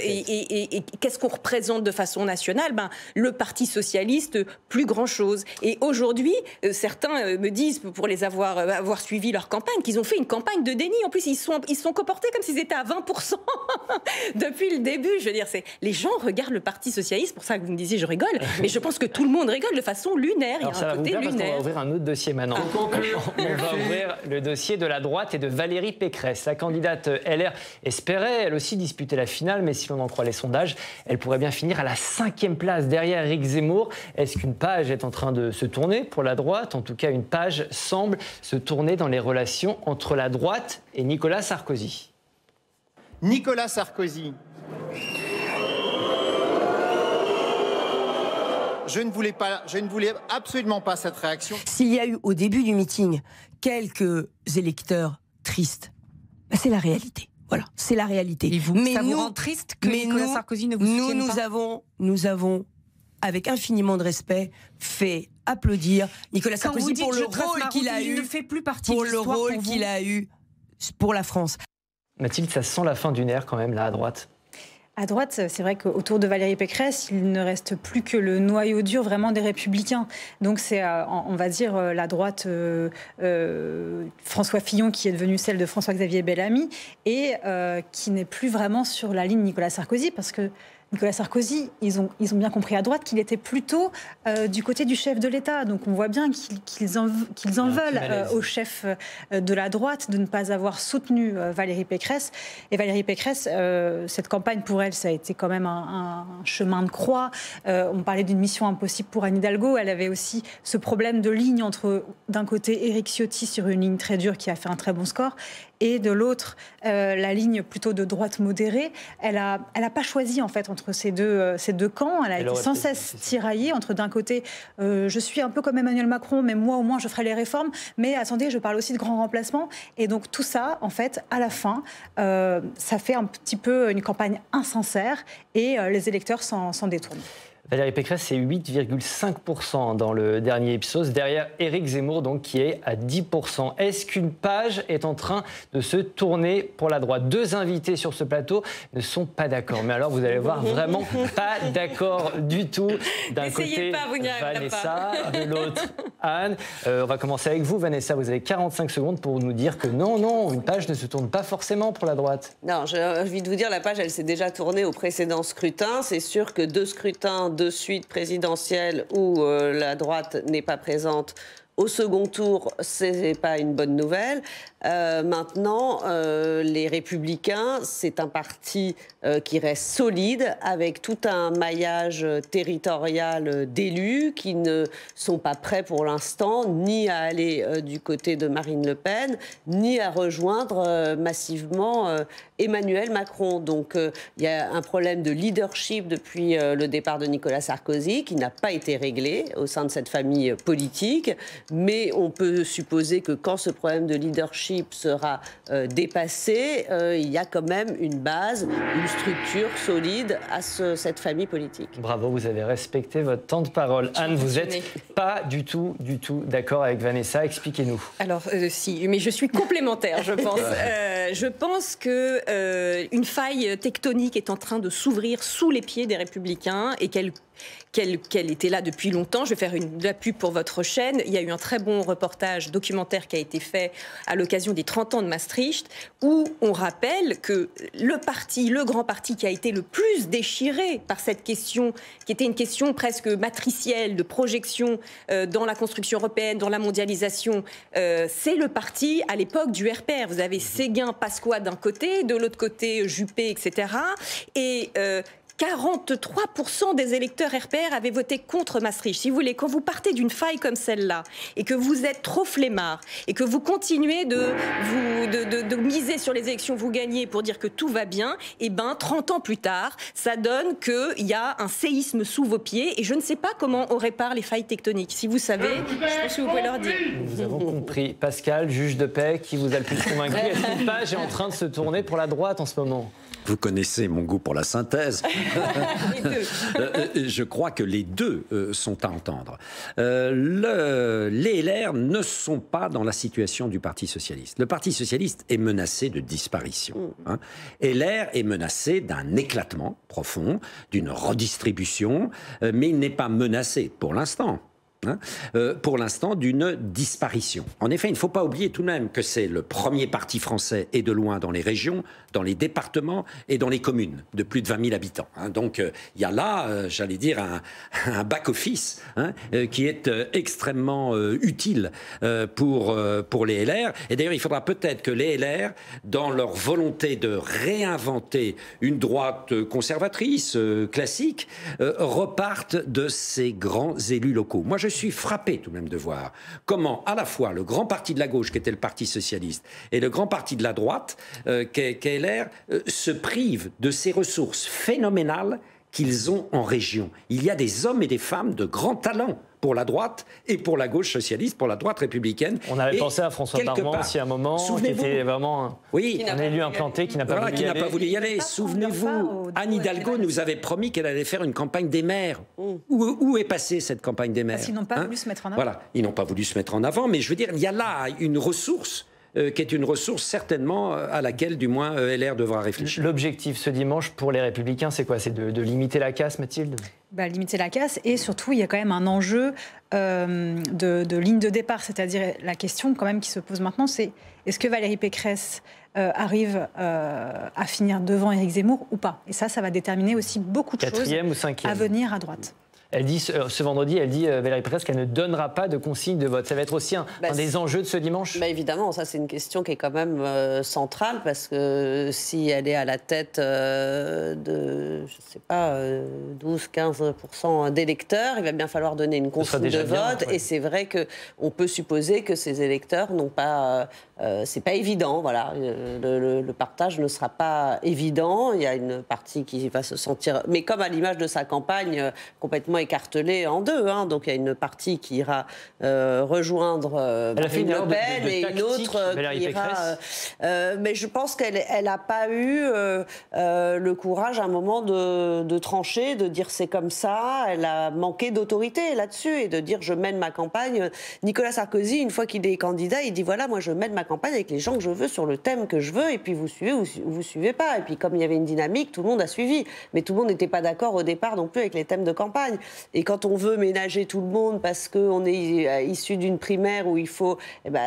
Et qu'est-ce qu'on représente de façon nationale? Le Parti socialiste, plus grand-chose. Et aujourd'hui, certains me disent, pour les avoir suivi leur campagne, qu'ils ont fait une campagne de déni. En plus, ils sont comportés comme s'ils étaient à 20% depuis le début. Je veux dire, les gens regardent le Parti socialiste, pour ça que vous me disiez je rigole, mais je pense que tout le monde rigole de façon lunaire. Alors, il y a un côté lunaire. On va ouvrir un autre dossier maintenant. On va ouvrir le dossier de la droite et de Valérie Pécresse. La candidate LR espérait, elle aussi, disputer la finale, mais si l'on en croit les sondages, elle pourrait bien finir à la 5e place derrière Éric Zemmour. Est-ce qu'une page est en train de se tourner pour la droite? En tout cas, une page semble se tourner dans les relations entre la droite et Nicolas Sarkozy. Nicolas Sarkozy. Je ne voulais absolument pas cette réaction. S'il y a eu au début du meeting quelques électeurs tristes, c'est la réalité. Voilà, c'est la réalité. Et vous, ça vous rend triste que Nicolas Sarkozy ne vous soutienne pas? Nous avons, avec infiniment de respect, fait applaudir Nicolas Sarkozy pour le rôle qu'il a eu, ne fait plus partie de l'histoire pour vous. qu'il a eu pour la France. Mathilde, ça sent la fin d'une ère quand même, là, à droite. À droite, c'est vrai qu'autour de Valérie Pécresse, il ne reste plus que le noyau dur vraiment des Républicains. Donc c'est, on va dire, la droite François Fillon qui est devenue celle de François-Xavier Bellamy et qui n'est plus vraiment sur la ligne Nicolas Sarkozy, parce que Nicolas Sarkozy, ils ont bien compris à droite qu'il était plutôt du côté du chef de l'État. Donc on voit bien qu'ils en veulent au chef de la droite de ne pas avoir soutenu Valérie Pécresse. Et Valérie Pécresse, cette campagne pour elle, ça a été quand même un chemin de croix. On parlait d'une mission impossible pour Anne Hidalgo. Elle avait aussi ce problème de ligne entre, d'un côté, Éric Ciotti sur une ligne très dure qui a fait un très bon score, et de l'autre, la ligne plutôt de droite modérée. Elle a pas choisi, en fait, entre ces deux camps. Elle a été sans cesse tiraillée entre, d'un côté, je suis un peu comme Emmanuel Macron, mais moi, au moins, je ferai les réformes. Mais attendez, je parle aussi de grands remplacements. Et donc, tout ça, en fait, à la fin, ça fait un petit peu une campagne insincère et les électeurs s'en détournent. Valérie Pécresse, c'est 8,5% dans le dernier Ipsos, derrière Éric Zemmour, donc, qui est à 10%. Est-ce qu'une page est en train de se tourner pour la droite? Deux invités sur ce plateau ne sont pas d'accord. Mais alors, vous allez voir, vraiment pas d'accord du tout. D'un côté, Vanessa, de l'autre, Anne. On va commencer avec vous, Vanessa. Vous avez 45 secondes pour nous dire que non, une page ne se tourne pas forcément pour la droite. Non, j'ai envie de vous dire, la page, elle s'est déjà tournée au précédent scrutin. C'est sûr que deux scrutins de suite présidentielle où la droite n'est pas présente au second tour, c'est pas une bonne nouvelle. Maintenant, les Républicains, c'est un parti qui reste solide, avec tout un maillage territorial d'élus qui ne sont pas prêts pour l'instant ni à aller du côté de Marine Le Pen, ni à rejoindre massivement Emmanuel Macron. Donc il y a un problème de leadership depuis le départ de Nicolas Sarkozy qui n'a pas été réglé au sein de cette famille politique. Mais on peut supposer que quand ce problème de leadership sera dépassé, il y a quand même une base, une structure solide à cette famille politique. Bravo, vous avez respecté votre temps de parole. Anne, vous n'êtes pas du tout d'accord avec Vanessa. Expliquez-nous. Alors, si, mais je suis complémentaire, je pense. Je pense qu'une faille tectonique est en train de s'ouvrir sous les pieds des Républicains et qu'elle était là depuis longtemps. Je vais faire de la pub pour votre chaîne. Il y a eu un très bon reportage documentaire qui a été fait à l'occasion des 30 ans de Maastricht, où on rappelle que le grand parti qui a été le plus déchiré par cette question, qui était une question presque matricielle de projection dans la construction européenne, dans la mondialisation, c'est le parti à l'époque du RPR. Vous avez Séguin, Pasqua d'un côté, de l'autre côté Juppé, etc. Et 43% des électeurs RPR avaient voté contre Maastricht. Si vous voulez, quand vous partez d'une faille comme celle-là et que vous êtes trop flemmard et que vous continuez de miser sur les élections que vous gagnez pour dire que tout va bien, et 30 ans plus tard, ça donne qu'il y a un séisme sous vos pieds et je ne sais pas comment on répare les failles tectoniques. Si vous savez, je pense que vous pouvez leur dire. Nous avons compris. Pascal, juge de paix, qui vous a le plus convaincu? Est-ce qu'une page est en train de se tourner pour la droite en ce moment? Vous connaissez mon goût pour la synthèse. Je crois que les deux sont à entendre. Les LR ne sont pas dans la situation du Parti socialiste. Le Parti socialiste est menacé de disparition. LR est menacé d'un éclatement profond, d'une redistribution, mais il n'est pas menacé pour l'instant. Pour l'instant, d'une disparition. En effet, il ne faut pas oublier tout de même que c'est le premier parti français et de loin dans les régions, dans les départements et dans les communes de plus de 20 000 habitants. Donc il y a là, j'allais dire, un back-office qui est extrêmement utile pour les LR. Et d'ailleurs, il faudra peut-être que les LR, dans leur volonté de réinventer une droite conservatrice, classique, repartent de ces grands élus locaux. Moi, je suis frappé tout de même de voir comment à la fois le grand parti de la gauche, qui était le Parti socialiste, et le grand parti de la droite, qu'est LR, se privent de ces ressources phénoménales qu'ils ont en région. Il y a des hommes et des femmes de grand talent pour la droite et pour la gauche socialiste, pour la droite républicaine. On avait pensé à François Darman aussi à un moment, qui était vraiment un élu implanté, qui n'a pas voulu y aller. Souvenez-vous, Anne Hidalgo nous avait promis qu'elle allait faire une campagne des maires. Où est passée cette campagne des maires? Parce qu'ils n'ont pas voulu se mettre en avant. Voilà, ils n'ont pas voulu se mettre en avant, mais je veux dire, il y a là une ressource qui est une ressource certainement à laquelle, du moins, LR devra réfléchir. L'objectif ce dimanche pour les Républicains, c'est quoi? C'est de limiter la casse, Mathilde? Limiter la casse, et surtout, il y a quand même un enjeu de ligne de départ. C'est-à-dire, la question quand même qui se pose maintenant, c'est est-ce que Valérie Pécresse arrive à finir devant Éric Zemmour ou pas? Et ça va déterminer aussi beaucoup de choses à venir à droite. Elle dit, ce vendredi, Valérie Pécresse, qu'elle ne donnera pas de consigne de vote. Ça va être aussi un des enjeux de ce dimanche? Évidemment, ça c'est une question qui est quand même centrale, parce que si elle est à la tête de, je ne sais pas, 12-15% d'électeurs, il va bien falloir donner une consigne de vote. Et c'est vrai qu'on peut supposer que ces électeurs n'ont pas... c'est pas évident, voilà. Le partage ne sera pas évident. Il y a une partie qui va se sentir... Mais comme à l'image de sa campagne, complètement écartelée en deux. Donc il y a une partie qui ira rejoindre Marine Le Pen et une autre qui ira... mais je pense qu'elle n'a pas eu le courage à un moment de trancher, de dire c'est comme ça. Elle a manqué d'autorité là-dessus et de dire je mène ma campagne. Nicolas Sarkozy, une fois qu'il est candidat, il dit voilà, moi je mène ma campagne avec les gens que je veux, sur le thème que je veux, et puis vous suivez ou vous suivez pas. Et puis comme il y avait une dynamique, tout le monde a suivi. Mais tout le monde n'était pas d'accord au départ non plus avec les thèmes de campagne. Et quand on veut ménager tout le monde parce qu'on est issu d'une primaire où il faut...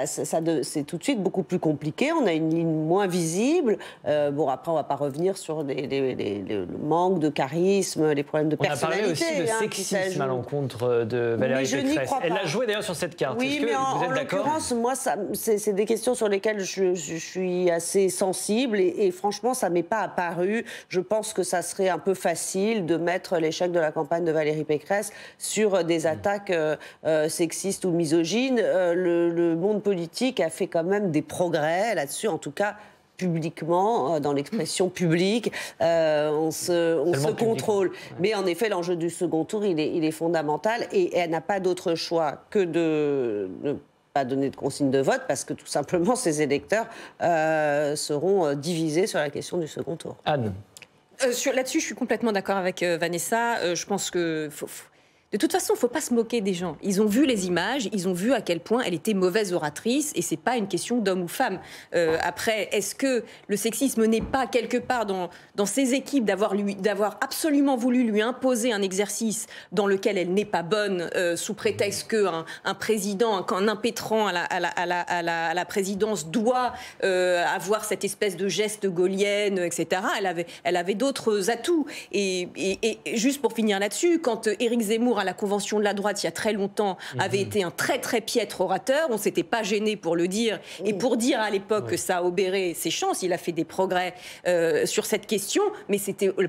c'est tout de suite beaucoup plus compliqué. On a une ligne moins visible. Bon, après, on ne va pas revenir sur le manque de charisme, les problèmes de personnalité. On a parlé aussi de sexisme à l'encontre de Valérie Pécresse. Elle l'a joué d'ailleurs sur cette carte. Oui, mais en l'occurrence, moi, c'est des questions sur lesquelles je suis assez sensible et franchement, ça ne m'est pas apparu. Je pense que ça serait un peu facile de mettre l'échec de la campagne de Valérie Pécresse sur des attaques sexistes ou misogynes. Le monde politique a fait quand même des progrès là-dessus, en tout cas publiquement, dans l'expression publique, on se contrôle. Mais en effet, l'enjeu du second tour, il est fondamental et elle n'a pas d'autre choix que de ne pas donner de consigne de vote parce que tout simplement, ces électeurs seront divisés sur la question du second tour. Anne. Là-dessus, je suis complètement d'accord avec Vanessa. Je pense que... De toute façon, il ne faut pas se moquer des gens. Ils ont vu les images, ils ont vu à quel point elle était mauvaise oratrice, et ce n'est pas une question d'homme ou femme. Après, est-ce que le sexisme n'est pas quelque part dans ses équipes d'avoir absolument voulu lui imposer un exercice dans lequel elle n'est pas bonne, sous prétexte qu'un président, qu'un impétrant à la présidence doit avoir cette espèce de geste gaulienne, etc. Elle avait d'autres atouts. Et juste pour finir là-dessus, quand Éric Zemmour à la convention de la droite, il y a très longtemps, avait été un très très piètre orateur. On ne s'était pas gêné pour le dire. Et pour dire à l'époque que ça a obéré ses chances, il a fait des progrès sur cette question, mais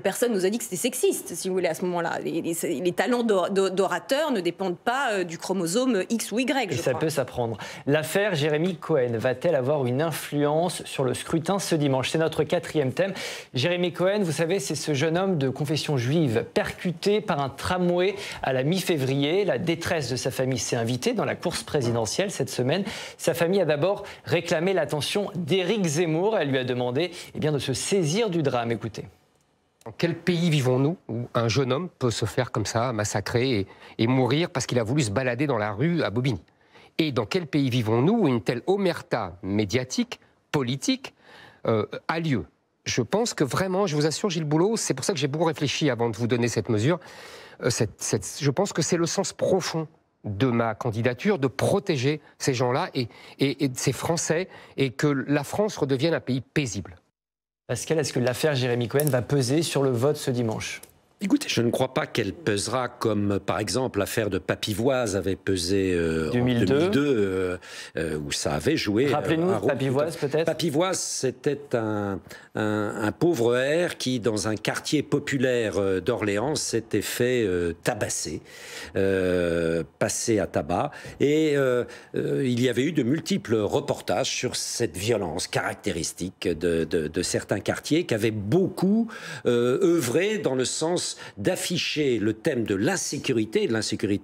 personne nous a dit que c'était sexiste, si vous voulez, à ce moment-là. Les talents d'orateur ne dépendent pas du chromosome X ou Y, Et ça peut s'apprendre. L'affaire Jérémy Cohen va-t-elle avoir une influence sur le scrutin ce dimanche? C'est notre 4e thème. Jérémy Cohen, vous savez, c'est ce jeune homme de confession juive percuté par un tramway à la mi-février. La détresse de sa famille s'est invitée dans la course présidentielle cette semaine. Sa famille a d'abord réclamé l'attention d'Éric Zemmour. Elle lui a demandé de se saisir du drame. Écoutez. Dans quel pays vivons-nous où un jeune homme peut se faire comme ça, massacrer et mourir parce qu'il a voulu se balader dans la rue à Bobigny? Et dans quel pays vivons-nous où une telle omerta médiatique, politique, a lieu? Je pense que vraiment, je vous assure, Gilles Boulot, c'est pour ça que j'ai beaucoup réfléchi avant de vous donner cette mesure. Je pense que c'est le sens profond de ma candidature, de protéger ces gens-là et ces Français, et que la France redevienne un pays paisible. Pascal, est-ce que l'affaire Jérémy Cohen va peser sur le vote ce dimanche? Écoutez, je ne crois pas qu'elle pesera comme, par exemple, l'affaire de Papivoise avait pesé en 2002 où ça avait joué. Rappelez-nous, Papivoise, peut-être. Papivoise, c'était un pauvre R qui, dans un quartier populaire d'Orléans, s'était fait tabasser, passer à tabac. Et il y avait eu de multiples reportages sur cette violence caractéristique de certains quartiers qui avaient beaucoup œuvré dans le sens d'afficher le thème de l'insécurité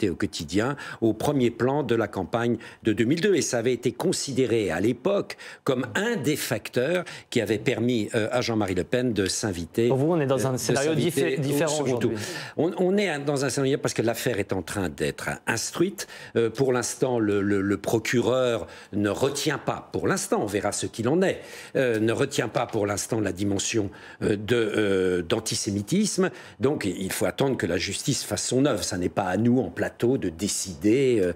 au quotidien au premier plan de la campagne de 2002. Et ça avait été considéré à l'époque comme un des facteurs qui avait permis à Jean-Marie Le Pen de s'inviter. Pour vous, on est dans un scénario différent aujourd'hui. On est dans un scénario parce que l'affaire est en train d'être instruite. Pour l'instant, le procureur ne retient pas, pour l'instant, on verra ce qu'il en est, ne retient pas pour l'instant la dimension d'antisémitisme. Donc, il faut attendre que la justice fasse son œuvre. Ça n'est pas à nous, en plateau, de décider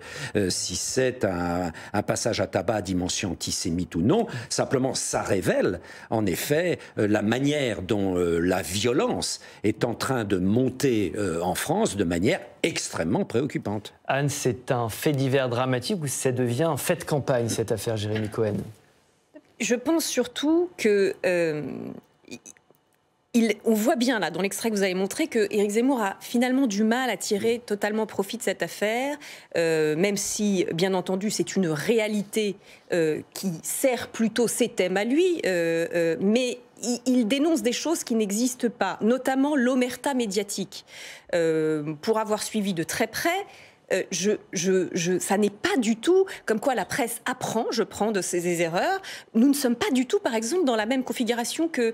si c'est un passage à tabac à dimension antisémite ou non. Simplement, ça révèle, en effet, la manière dont la violence est en train de monter en France de manière extrêmement préoccupante. Anne, c'est un fait divers dramatique ou ça devient un fait de campagne, cette affaire Jérémy Cohen? Je pense surtout que... on voit bien, là, dans l'extrait que vous avez montré, que Éric Zemmour a finalement du mal à tirer totalement profit de cette affaire, même si, bien entendu, c'est une réalité qui sert plutôt ses thèmes à lui, mais il dénonce des choses qui n'existent pas, notamment l'omerta médiatique. Pour avoir suivi de très près, ça n'est pas du tout comme quoi la presse apprend, je prends de ses erreurs. Nous ne sommes pas du tout, par exemple, dans la même configuration que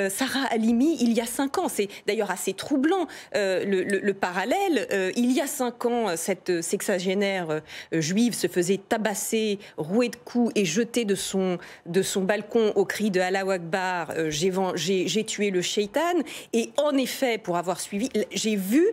Sarah Halimi il y a 5 ans. C'est d'ailleurs assez troublant, le parallèle. Il y a 5 ans, cette sexagénaire juive se faisait tabasser, rouer de coups et jeter de son balcon au cri de Allahu Akbar, j'ai tué le shaitan. Et en effet, pour avoir suivi, j'ai vu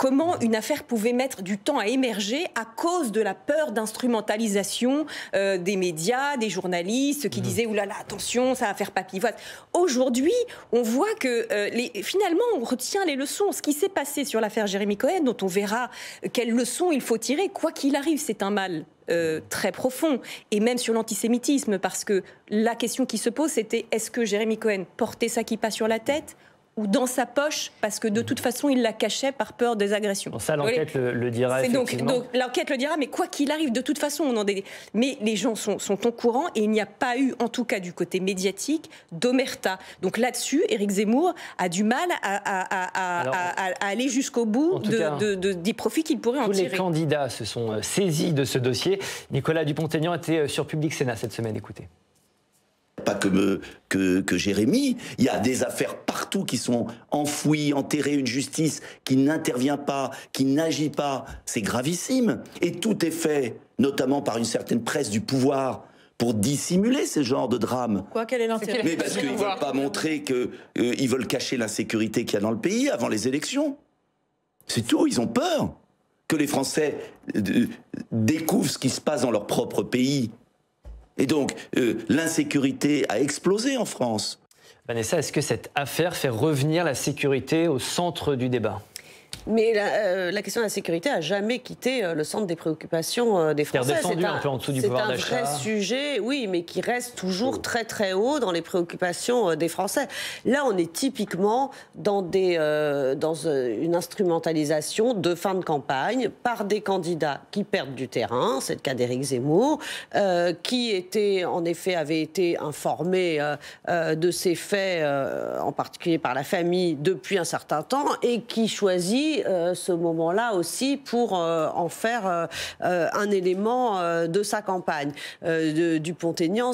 comment une affaire pouvait mettre du temps à émerger à cause de la peur d'instrumentalisation des médias, des journalistes qui disaient « oulala, attention, ça va faire papillote ». Aujourd'hui, on voit que finalement, on retient les leçons. Ce qui s'est passé sur l'affaire Jérémy Cohen, dont on verra quelles leçons il faut tirer, quoi qu'il arrive, c'est un mal très profond, et même sur l'antisémitisme, parce que la question qui se pose, c'était est-ce que Jérémy Cohen portait sa kippa sur la tête ou dans sa poche, parce que de toute façon, il la cachait par peur des agressions. Bon, ça, l'enquête le dira, effectivement. Donc l'enquête le dira, mais quoi qu'il arrive, de toute façon, mais les gens sont au courant, et il n'y a pas eu, en tout cas du côté médiatique, d'omerta. Donc là-dessus, Éric Zemmour a du mal à aller jusqu'au bout des profits qu'il pourrait en tirer. Tous les candidats se sont saisis de ce dossier. Nicolas Dupont-Aignan était sur Public Sénat cette semaine, écoutez. Pas que Jérémy, il y a des affaires partout qui sont enfouies, enterrées, une justice qui n'intervient pas, qui n'agit pas, c'est gravissime. Et tout est fait, notamment par une certaine presse du pouvoir, pour dissimuler ce genre de drame. Quel est l'intérêt? Mais parce qu'ils ne veulent pas montrer qu'ils veulent cacher l'insécurité qu'il y a dans le pays avant les élections. C'est tout, ils ont peur que les Français découvrent ce qui se passe dans leur propre pays. Et donc, l'insécurité a explosé en France. Vanessa, est-ce que cette affaire fait revenir la sécurité au centre du débat ? Mais la question de la sécurité n'a jamais quitté le centre des préoccupations des Français. C'est un peu en dessous du pouvoir d'achat. C'est un vrai sujet, oui, mais qui reste toujours très très haut dans les préoccupations des Français. Là, on est typiquement dans une instrumentalisation de fin de campagne par des candidats qui perdent du terrain. C'est le cas d'Éric Zemmour, qui avait été informé de ces faits, en particulier par la famille, depuis un certain temps, et qui choisit ce moment-là aussi pour en faire un élément de sa campagne. Dupont-Aignan,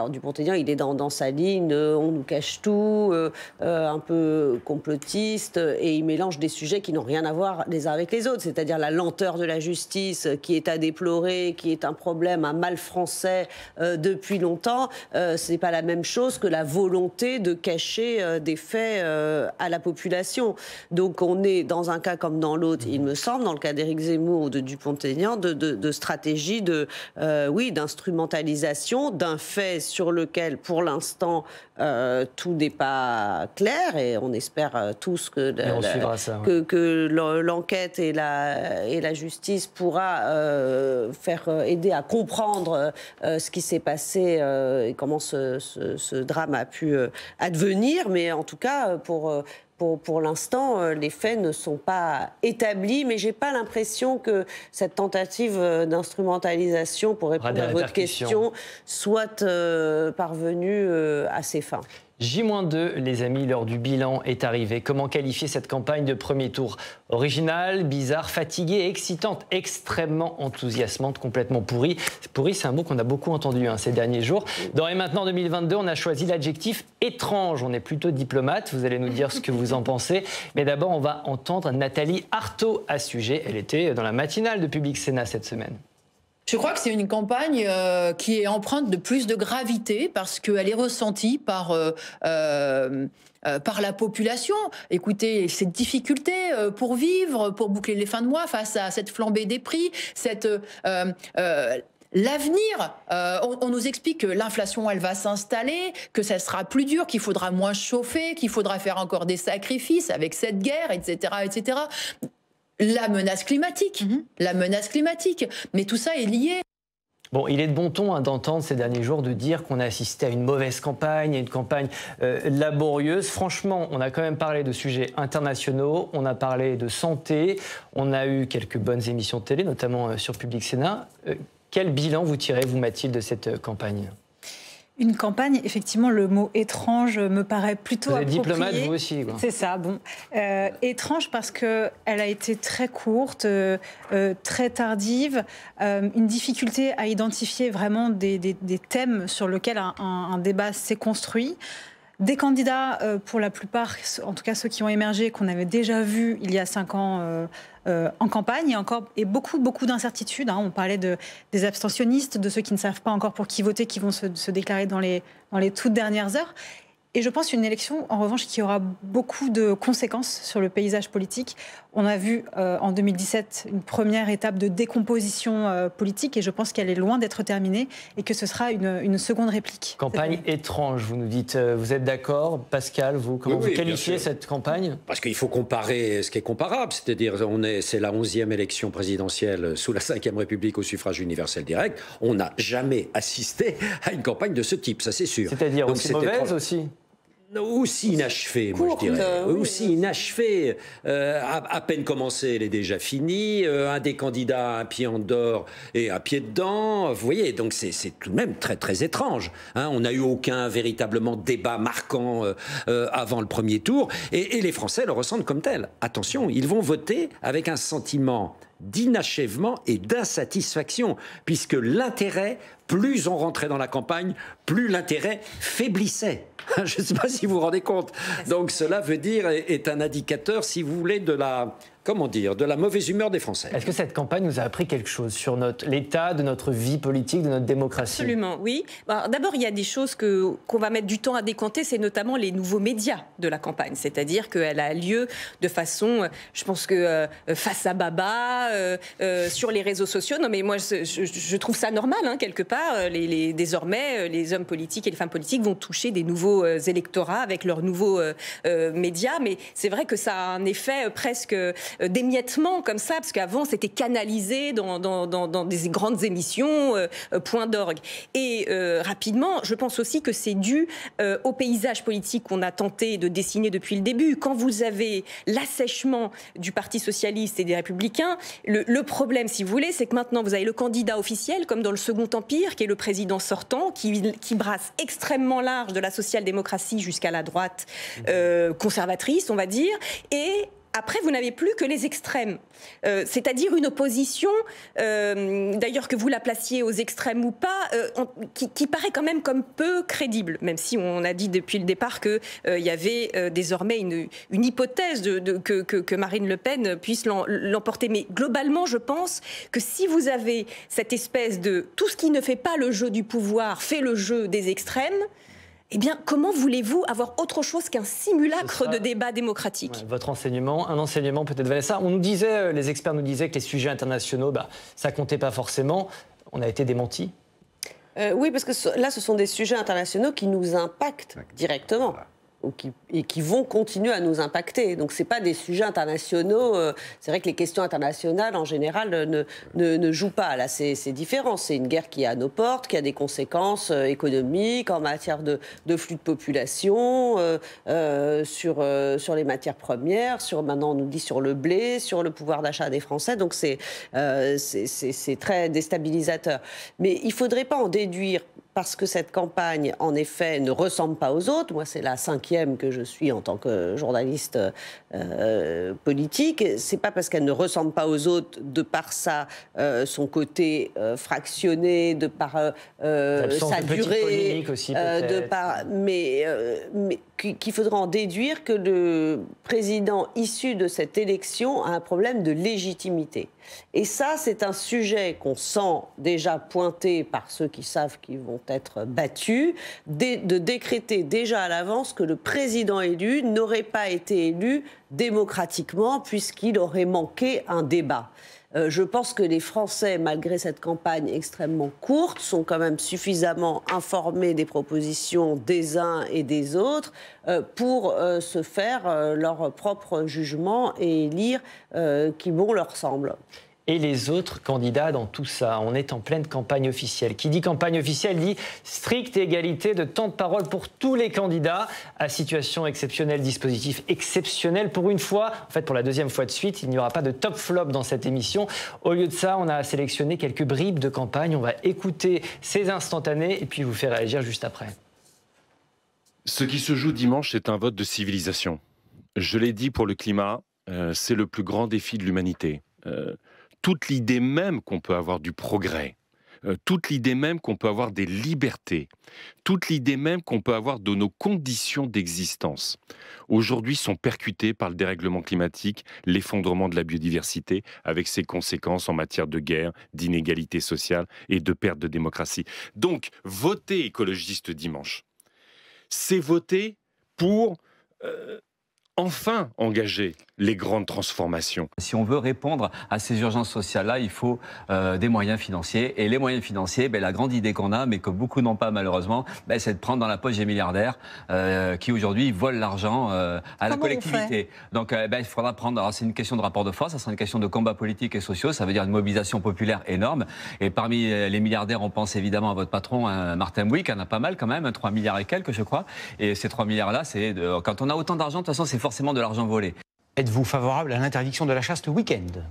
Dupont-Aignan, il est dans sa ligne, on nous cache tout, un peu complotiste, et il mélange des sujets qui n'ont rien à voir les uns avec les autres, c'est-à-dire la lenteur de la justice qui est à déplorer, qui est un problème, un mal français depuis longtemps. Ce n'est pas la même chose que la volonté de cacher des faits à la population. Donc on est dans un cas comme dans l'autre, il me semble, dans le cas d'Éric Zemmour ou de Dupont-Aignan, de stratégie d'instrumentalisation d'un fait sur lequel, pour l'instant, tout n'est pas clair, et on espère tous que l'enquête et la justice pourra aider à comprendre ce qui s'est passé et comment ce drame a pu advenir. Mais en tout cas, pour l'instant, les faits ne sont pas établis, mais je n'ai pas l'impression que cette tentative d'instrumentalisation, pour répondre à votre question, soit parvenue à ses fins. J-2, les amis, l'heure du bilan est arrivée. Comment qualifier cette campagne de premier tour? Originale, bizarre, fatiguée, excitante, extrêmement enthousiasmante, complètement pourrie. Pourrie, c'est un mot qu'on a beaucoup entendu ces derniers jours. Dans Et maintenant 2022, on a choisi l'adjectif étrange. On est plutôt diplomate, vous allez nous dire ce que vous en pensez. Mais d'abord, on va entendre Nathalie Arthaud à ce sujet. Elle était dans la matinale de Public Sénat cette semaine. Je crois que c'est une campagne qui est empreinte de plus de gravité parce qu'elle est ressentie par la population. Écoutez, cette difficulté pour vivre, pour boucler les fins de mois face à cette flambée des prix, l'avenir, on nous explique que l'inflation, elle va s'installer, que ça sera plus dur, qu'il faudra moins chauffer, qu'il faudra faire encore des sacrifices avec cette guerre, etc., etc. La menace climatique, mais tout ça est lié. Bon, il est de bon ton d'entendre ces derniers jours de dire qu'on a assisté à une mauvaise campagne, à une campagne laborieuse. Franchement, on a quand même parlé de sujets internationaux, on a parlé de santé, on a eu quelques bonnes émissions de télé, notamment sur Public Sénat. Quel bilan vous tirez, vous, Mathilde, de cette campagne ? Une campagne, effectivement, le mot étrange me paraît plutôt approprié. Vous êtes diplomate, vous aussi, quoi. C'est ça, bon. Étrange parce qu'elle a été très courte, très tardive, une difficulté à identifier vraiment des thèmes sur lesquels un débat s'est construit. Des candidats, pour la plupart, en tout cas ceux qui ont émergé, qu'on avait déjà vus il y a 5 ans en campagne, et beaucoup d'incertitudes. On parlait des abstentionnistes, de ceux qui ne savent pas encore pour qui voter, qui vont se déclarer dans les toutes dernières heures. Et je pense une élection, en revanche, qui aura beaucoup de conséquences sur le paysage politique. On a vu en 2017 une première étape de décomposition politique et je pense qu'elle est loin d'être terminée et que ce sera une seconde réplique. Campagne étrange, vous nous dites. Vous êtes d'accord, Pascal, comment vous qualifiez cette campagne? Parce qu'il faut comparer ce qui est comparable, c'est-à-dire c'est la 11e élection présidentielle sous la 5e République au suffrage universel direct. On n'a jamais assisté à une campagne de ce type, ça c'est sûr. C'est-à-dire aussi mauvaise aussi? Aussi inachevée, moi je dirais. Aussi inachevée. À peine commencée, elle est déjà finie. Un des candidats a un pied en dehors et un pied dedans. Vous voyez, donc c'est tout de même très très étrange. Hein, on n'a eu aucun véritablement débat marquant avant le premier tour. Et les Français le ressentent comme tel. Attention, ils vont voter avec un sentiment d'inachèvement et d'insatisfaction, puisque l'intérêt, plus on rentrait dans la campagne, plus l'intérêt faiblissait. Je ne sais pas si vous vous rendez compte. Donc cela veut dire, est un indicateur, si vous voulez, de la mauvaise humeur des Français. Est-ce que cette campagne nous a appris quelque chose sur l'état de notre vie politique, de notre démocratie? Absolument, oui. D'abord, il y a des choses qu'on va mettre du temps à décanter, c'est notamment les nouveaux médias de la campagne. C'est-à-dire qu'elle a lieu de façon, je pense que face à Baba, sur les réseaux sociaux. Non, mais moi, je trouve ça normal, hein, quelque part. Désormais, les hommes politiques et les femmes politiques vont toucher des nouveaux électorats avec leurs nouveaux médias. Mais c'est vrai que ça a un effet presque d'émiettement comme ça, parce qu'avant c'était canalisé dans des grandes émissions, point d'orgue. Et rapidement, je pense aussi que c'est dû au paysage politique qu'on a tenté de dessiner depuis le début. Quand vous avez l'assèchement du Parti socialiste et des Républicains, le problème, si vous voulez, c'est que maintenant vous avez le candidat officiel, comme dans le Second Empire, qui est le président sortant, qui brasse extrêmement large de la social-démocratie jusqu'à la droite conservatrice, on va dire, et après, vous n'avez plus que les extrêmes, c'est-à-dire une opposition, d'ailleurs que vous la placiez aux extrêmes ou pas, qui paraît quand même comme peu crédible, même si on a dit depuis le départ qu'il y avait désormais une hypothèse que Marine Le Pen puisse l'emporter. Mais globalement, je pense que si vous avez cette espèce de tout ce qui ne fait pas le jeu du pouvoir fait le jeu des extrêmes, eh bien, comment voulez-vous avoir autre chose qu'un simulacre de débat démocratique? Ouais, votre enseignement, un enseignement peut-être Vanessa. On nous disait, les experts nous disaient que les sujets internationaux, ça comptait pas forcément. On a été démentis. Oui, parce que là, ce sont des sujets internationaux qui nous impactent directement. Et qui vont continuer à nous impacter. Donc, ce n'est pas des sujets internationaux. C'est vrai que les questions internationales, en général, ne jouent pas. Là, c'est différent. C'est une guerre qui est à nos portes, qui a des conséquences économiques, en matière de flux de population, sur les matières premières, maintenant, on nous dit sur le blé, sur le pouvoir d'achat des Français. Donc, c'est très déstabilisateur. Mais il ne faudrait pas en déduire, parce que cette campagne, en effet, ne ressemble pas aux autres. Moi, c'est la 5e que je suis en tant que journaliste politique. C'est pas parce qu'elle ne ressemble pas aux autres, de par son côté fractionné, de par sa durée, aussi, mais qu'il faudra en déduire que le président issu de cette élection a un problème de légitimité. Et ça, c'est un sujet qu'on sent déjà pointé par ceux qui savent qu'ils vont être battus, de décréter déjà à l'avance que le président élu n'aurait pas été élu démocratiquement puisqu'il aurait manqué un débat. Je pense que les Français, malgré cette campagne extrêmement courte, sont quand même suffisamment informés des propositions des uns et des autres pour se faire leur propre jugement et élire qui bon leur semble. Et les autres candidats dans tout ça? On est en pleine campagne officielle. Qui dit campagne officielle dit stricte égalité de temps de parole pour tous les candidats. À situation exceptionnelle, dispositif exceptionnel. Pour une fois, en fait pour la deuxième fois de suite, il n'y aura pas de top flop dans cette émission. Au lieu de ça, on a sélectionné quelques bribes de campagne. On va écouter ces instantanés et puis vous faire réagir juste après. Ce qui se joue dimanche, c'est un vote de civilisation. Je l'ai dit pour le climat, c'est le plus grand défi de l'humanité. Toute l'idée même qu'on peut avoir du progrès, toute l'idée même qu'on peut avoir des libertés, toute l'idée même qu'on peut avoir de nos conditions d'existence, aujourd'hui sont percutées par le dérèglement climatique, l'effondrement de la biodiversité, avec ses conséquences en matière de guerre, d'inégalité sociale et de perte de démocratie. Donc, voter écologiste dimanche, c'est voter pour enfin engager les grandes transformations. Si on veut répondre à ces urgences sociales-là, il faut des moyens financiers. Et les moyens financiers, la grande idée qu'on a, mais que beaucoup n'ont pas malheureusement, c'est de prendre dans la poche des milliardaires qui aujourd'hui volent l'argent à la collectivité. Donc il faudra prendre, alors c'est une question de rapport de force, ça sera une question de combat politique et sociaux, ça veut dire une mobilisation populaire énorme. Et parmi les milliardaires, on pense évidemment à votre patron, Martin Bouygues, qui en a pas mal quand même, 3 milliards et quelques je crois. Et ces 3 milliards-là, quand on a autant d'argent, de toute façon c'est forcément de l'argent volé. Êtes-vous favorable à l'interdiction de la chasse le week-end?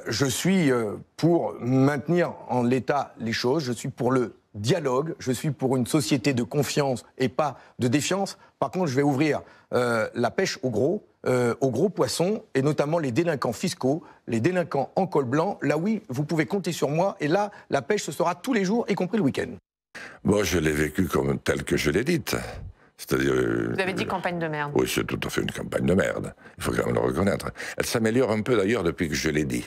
Je suis pour maintenir en l'état les choses, je suis pour le dialogue, je suis pour une société de confiance et pas de défiance. Par contre, je vais ouvrir la pêche aux gros poissons, et notamment les délinquants fiscaux, les délinquants en col blanc. Là oui, vous pouvez compter sur moi, et là, la pêche, ce sera tous les jours, y compris le week-end. Bon, je l'ai vécu comme tel que je l'ai dite. C'est-à-dire, vous avez dit campagne de merde. Oui, c'est tout à fait une campagne de merde. Il faut quand même le reconnaître. Elle s'améliore un peu d'ailleurs depuis que je l'ai dit.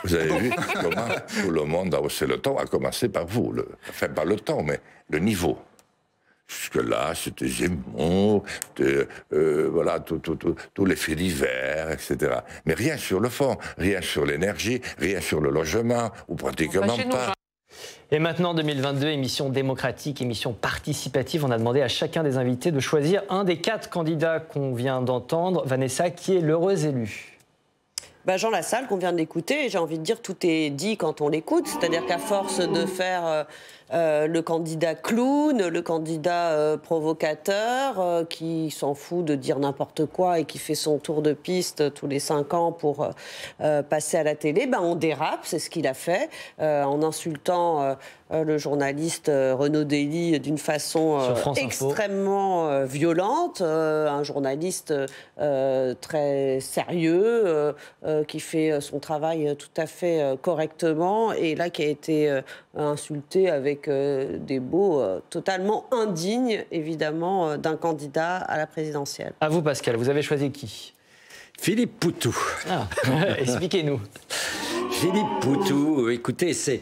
Vous avez vu comment tout le monde a haussé le ton, à commencer par vous. Enfin, pas le ton, mais le niveau. Jusque-là, c'était Zemmour, voilà, tous les faits divers, etc. Mais rien sur le fond, rien sur l'énergie, rien sur le logement, ou pratiquement pas. Et maintenant, 2022, émission démocratique, émission participative. On a demandé à chacun des invités de choisir un des 4 candidats qu'on vient d'entendre. Vanessa, qui est l'heureux élu? Jean Lassalle, qu'on vient d'écouter, j'ai envie de dire, tout est dit quand on l'écoute. C'est-à-dire qu'à force de faire le candidat clown, le candidat provocateur, qui s'en fout de dire n'importe quoi et qui fait son tour de piste tous les 5 ans pour passer à la télé, on dérape, c'est ce qu'il a fait, en insultant le journaliste Renaud Dely d'une façon extrêmement violente, un journaliste très sérieux, qui fait son travail tout à fait correctement, et là qui a été insulté avec des mots totalement indignes, évidemment, d'un candidat à la présidentielle. À vous, Pascal, vous avez choisi qui? Philippe Poutou. Ah, expliquez-nous. Philippe Poutou, écoutez, c'est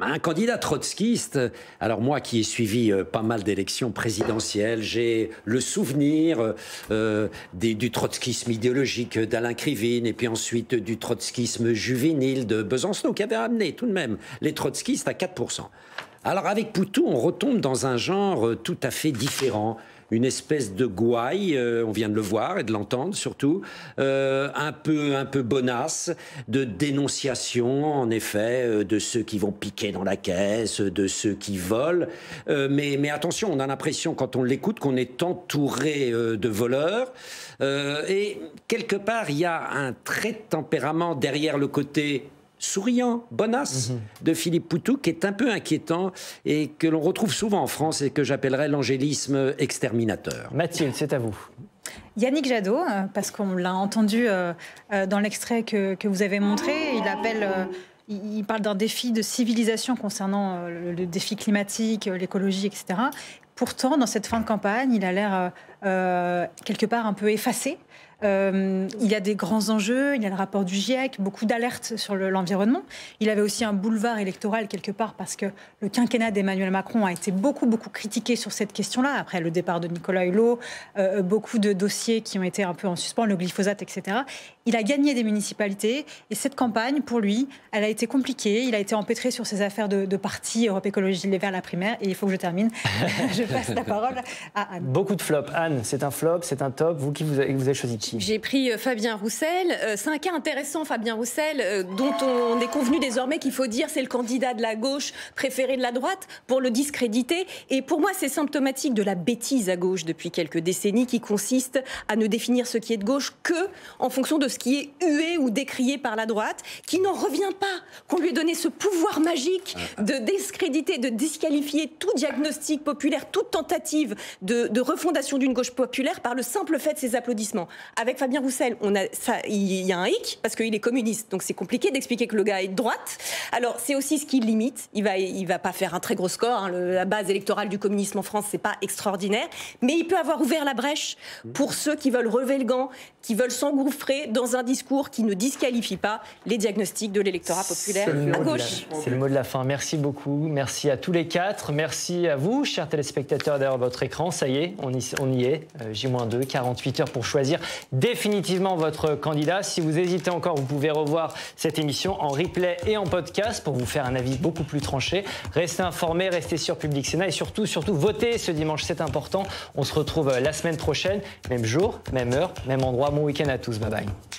un candidat trotskiste. Alors moi qui ai suivi pas mal d'élections présidentielles, j'ai le souvenir du trotskisme idéologique d'Alain Krivine, et puis ensuite du trotskisme juvénile de Besancenot, qui avait amené tout de même les trotskistes à 4%. Alors avec Poutou, on retombe dans un genre tout à fait différent. Une espèce de gouaille, on vient de le voir et de l'entendre surtout, un peu bonasse, de dénonciation en effet de ceux qui vont piquer dans la caisse, de ceux qui volent. Mais attention, on a l'impression quand on l'écoute qu'on est entouré de voleurs. Et quelque part, il y a un trait de tempérament derrière le côté souriant, bonasse de Philippe Poutou, qui est un peu inquiétant et que l'on retrouve souvent en France et que j'appellerais l'angélisme exterminateur. Mathilde, c'est à vous. Yannick Jadot, parce qu'on l'a entendu dans l'extrait que vous avez montré, il parle d'un défi de civilisation concernant le défi climatique, l'écologie, etc. Pourtant, dans cette fin de campagne, il a l'air quelque part un peu effacé. Il y a des grands enjeux, il y a le rapport du GIEC, beaucoup d'alertes sur l'environnement. Il avait aussi un boulevard électoral quelque part parce que le quinquennat d'Emmanuel Macron a été beaucoup critiqué sur cette question-là, après le départ de Nicolas Hulot, beaucoup de dossiers qui ont été un peu en suspens, le glyphosate, etc. Il a gagné des municipalités et cette campagne, pour lui, elle a été compliquée. Il a été empêtré sur ses affaires de parti, Europe Écologie Les Verts, la primaire, et il faut que je termine. Je passe la parole à Anne. Beaucoup de flops. Anne, c'est un flop, c'est un top. Vous, vous avez choisi qui? J'ai pris Fabien Roussel. C'est un cas intéressant, Fabien Roussel, dont on est convenu désormais qu'il faut dire c'est le candidat de la gauche préféré de la droite pour le discréditer. Et pour moi, c'est symptomatique de la bêtise à gauche depuis quelques décennies qui consiste à ne définir ce qui est de gauche que en fonction de ce qui est hué ou décrié par la droite, qui n'en revient pas qu'on lui ait donné ce pouvoir magique de discréditer, de disqualifier tout diagnostic populaire, toute tentative de refondation d'une gauche populaire par le simple fait de ses applaudissements. Avec Fabien Roussel, il y a un hic, parce qu'il est communiste, donc c'est compliqué d'expliquer que le gars est de droite. Alors, c'est aussi ce qui limite. Il va pas faire un très gros score. Hein. La base électorale du communisme en France, c'est pas extraordinaire. Mais il peut avoir ouvert la brèche pour ceux qui veulent relever le gant, qui veulent s'engouffrer dans un discours qui ne disqualifie pas les diagnostics de l'électorat populaire à gauche. C'est le mot de la fin. Merci beaucoup. Merci à tous les 4. Merci à vous, chers téléspectateurs, derrière votre écran. Ça y est, on y est. juillet, J-2, 48 heures pour choisir définitivement votre candidat. Si vous hésitez encore, vous pouvez revoir cette émission en replay et en podcast pour vous faire un avis beaucoup plus tranché. Restez informés, restez sur Public Sénat et surtout, votez ce dimanche, c'est important. On se retrouve la semaine prochaine, même jour, même heure, même endroit. Bon week-end à tous, bye bye.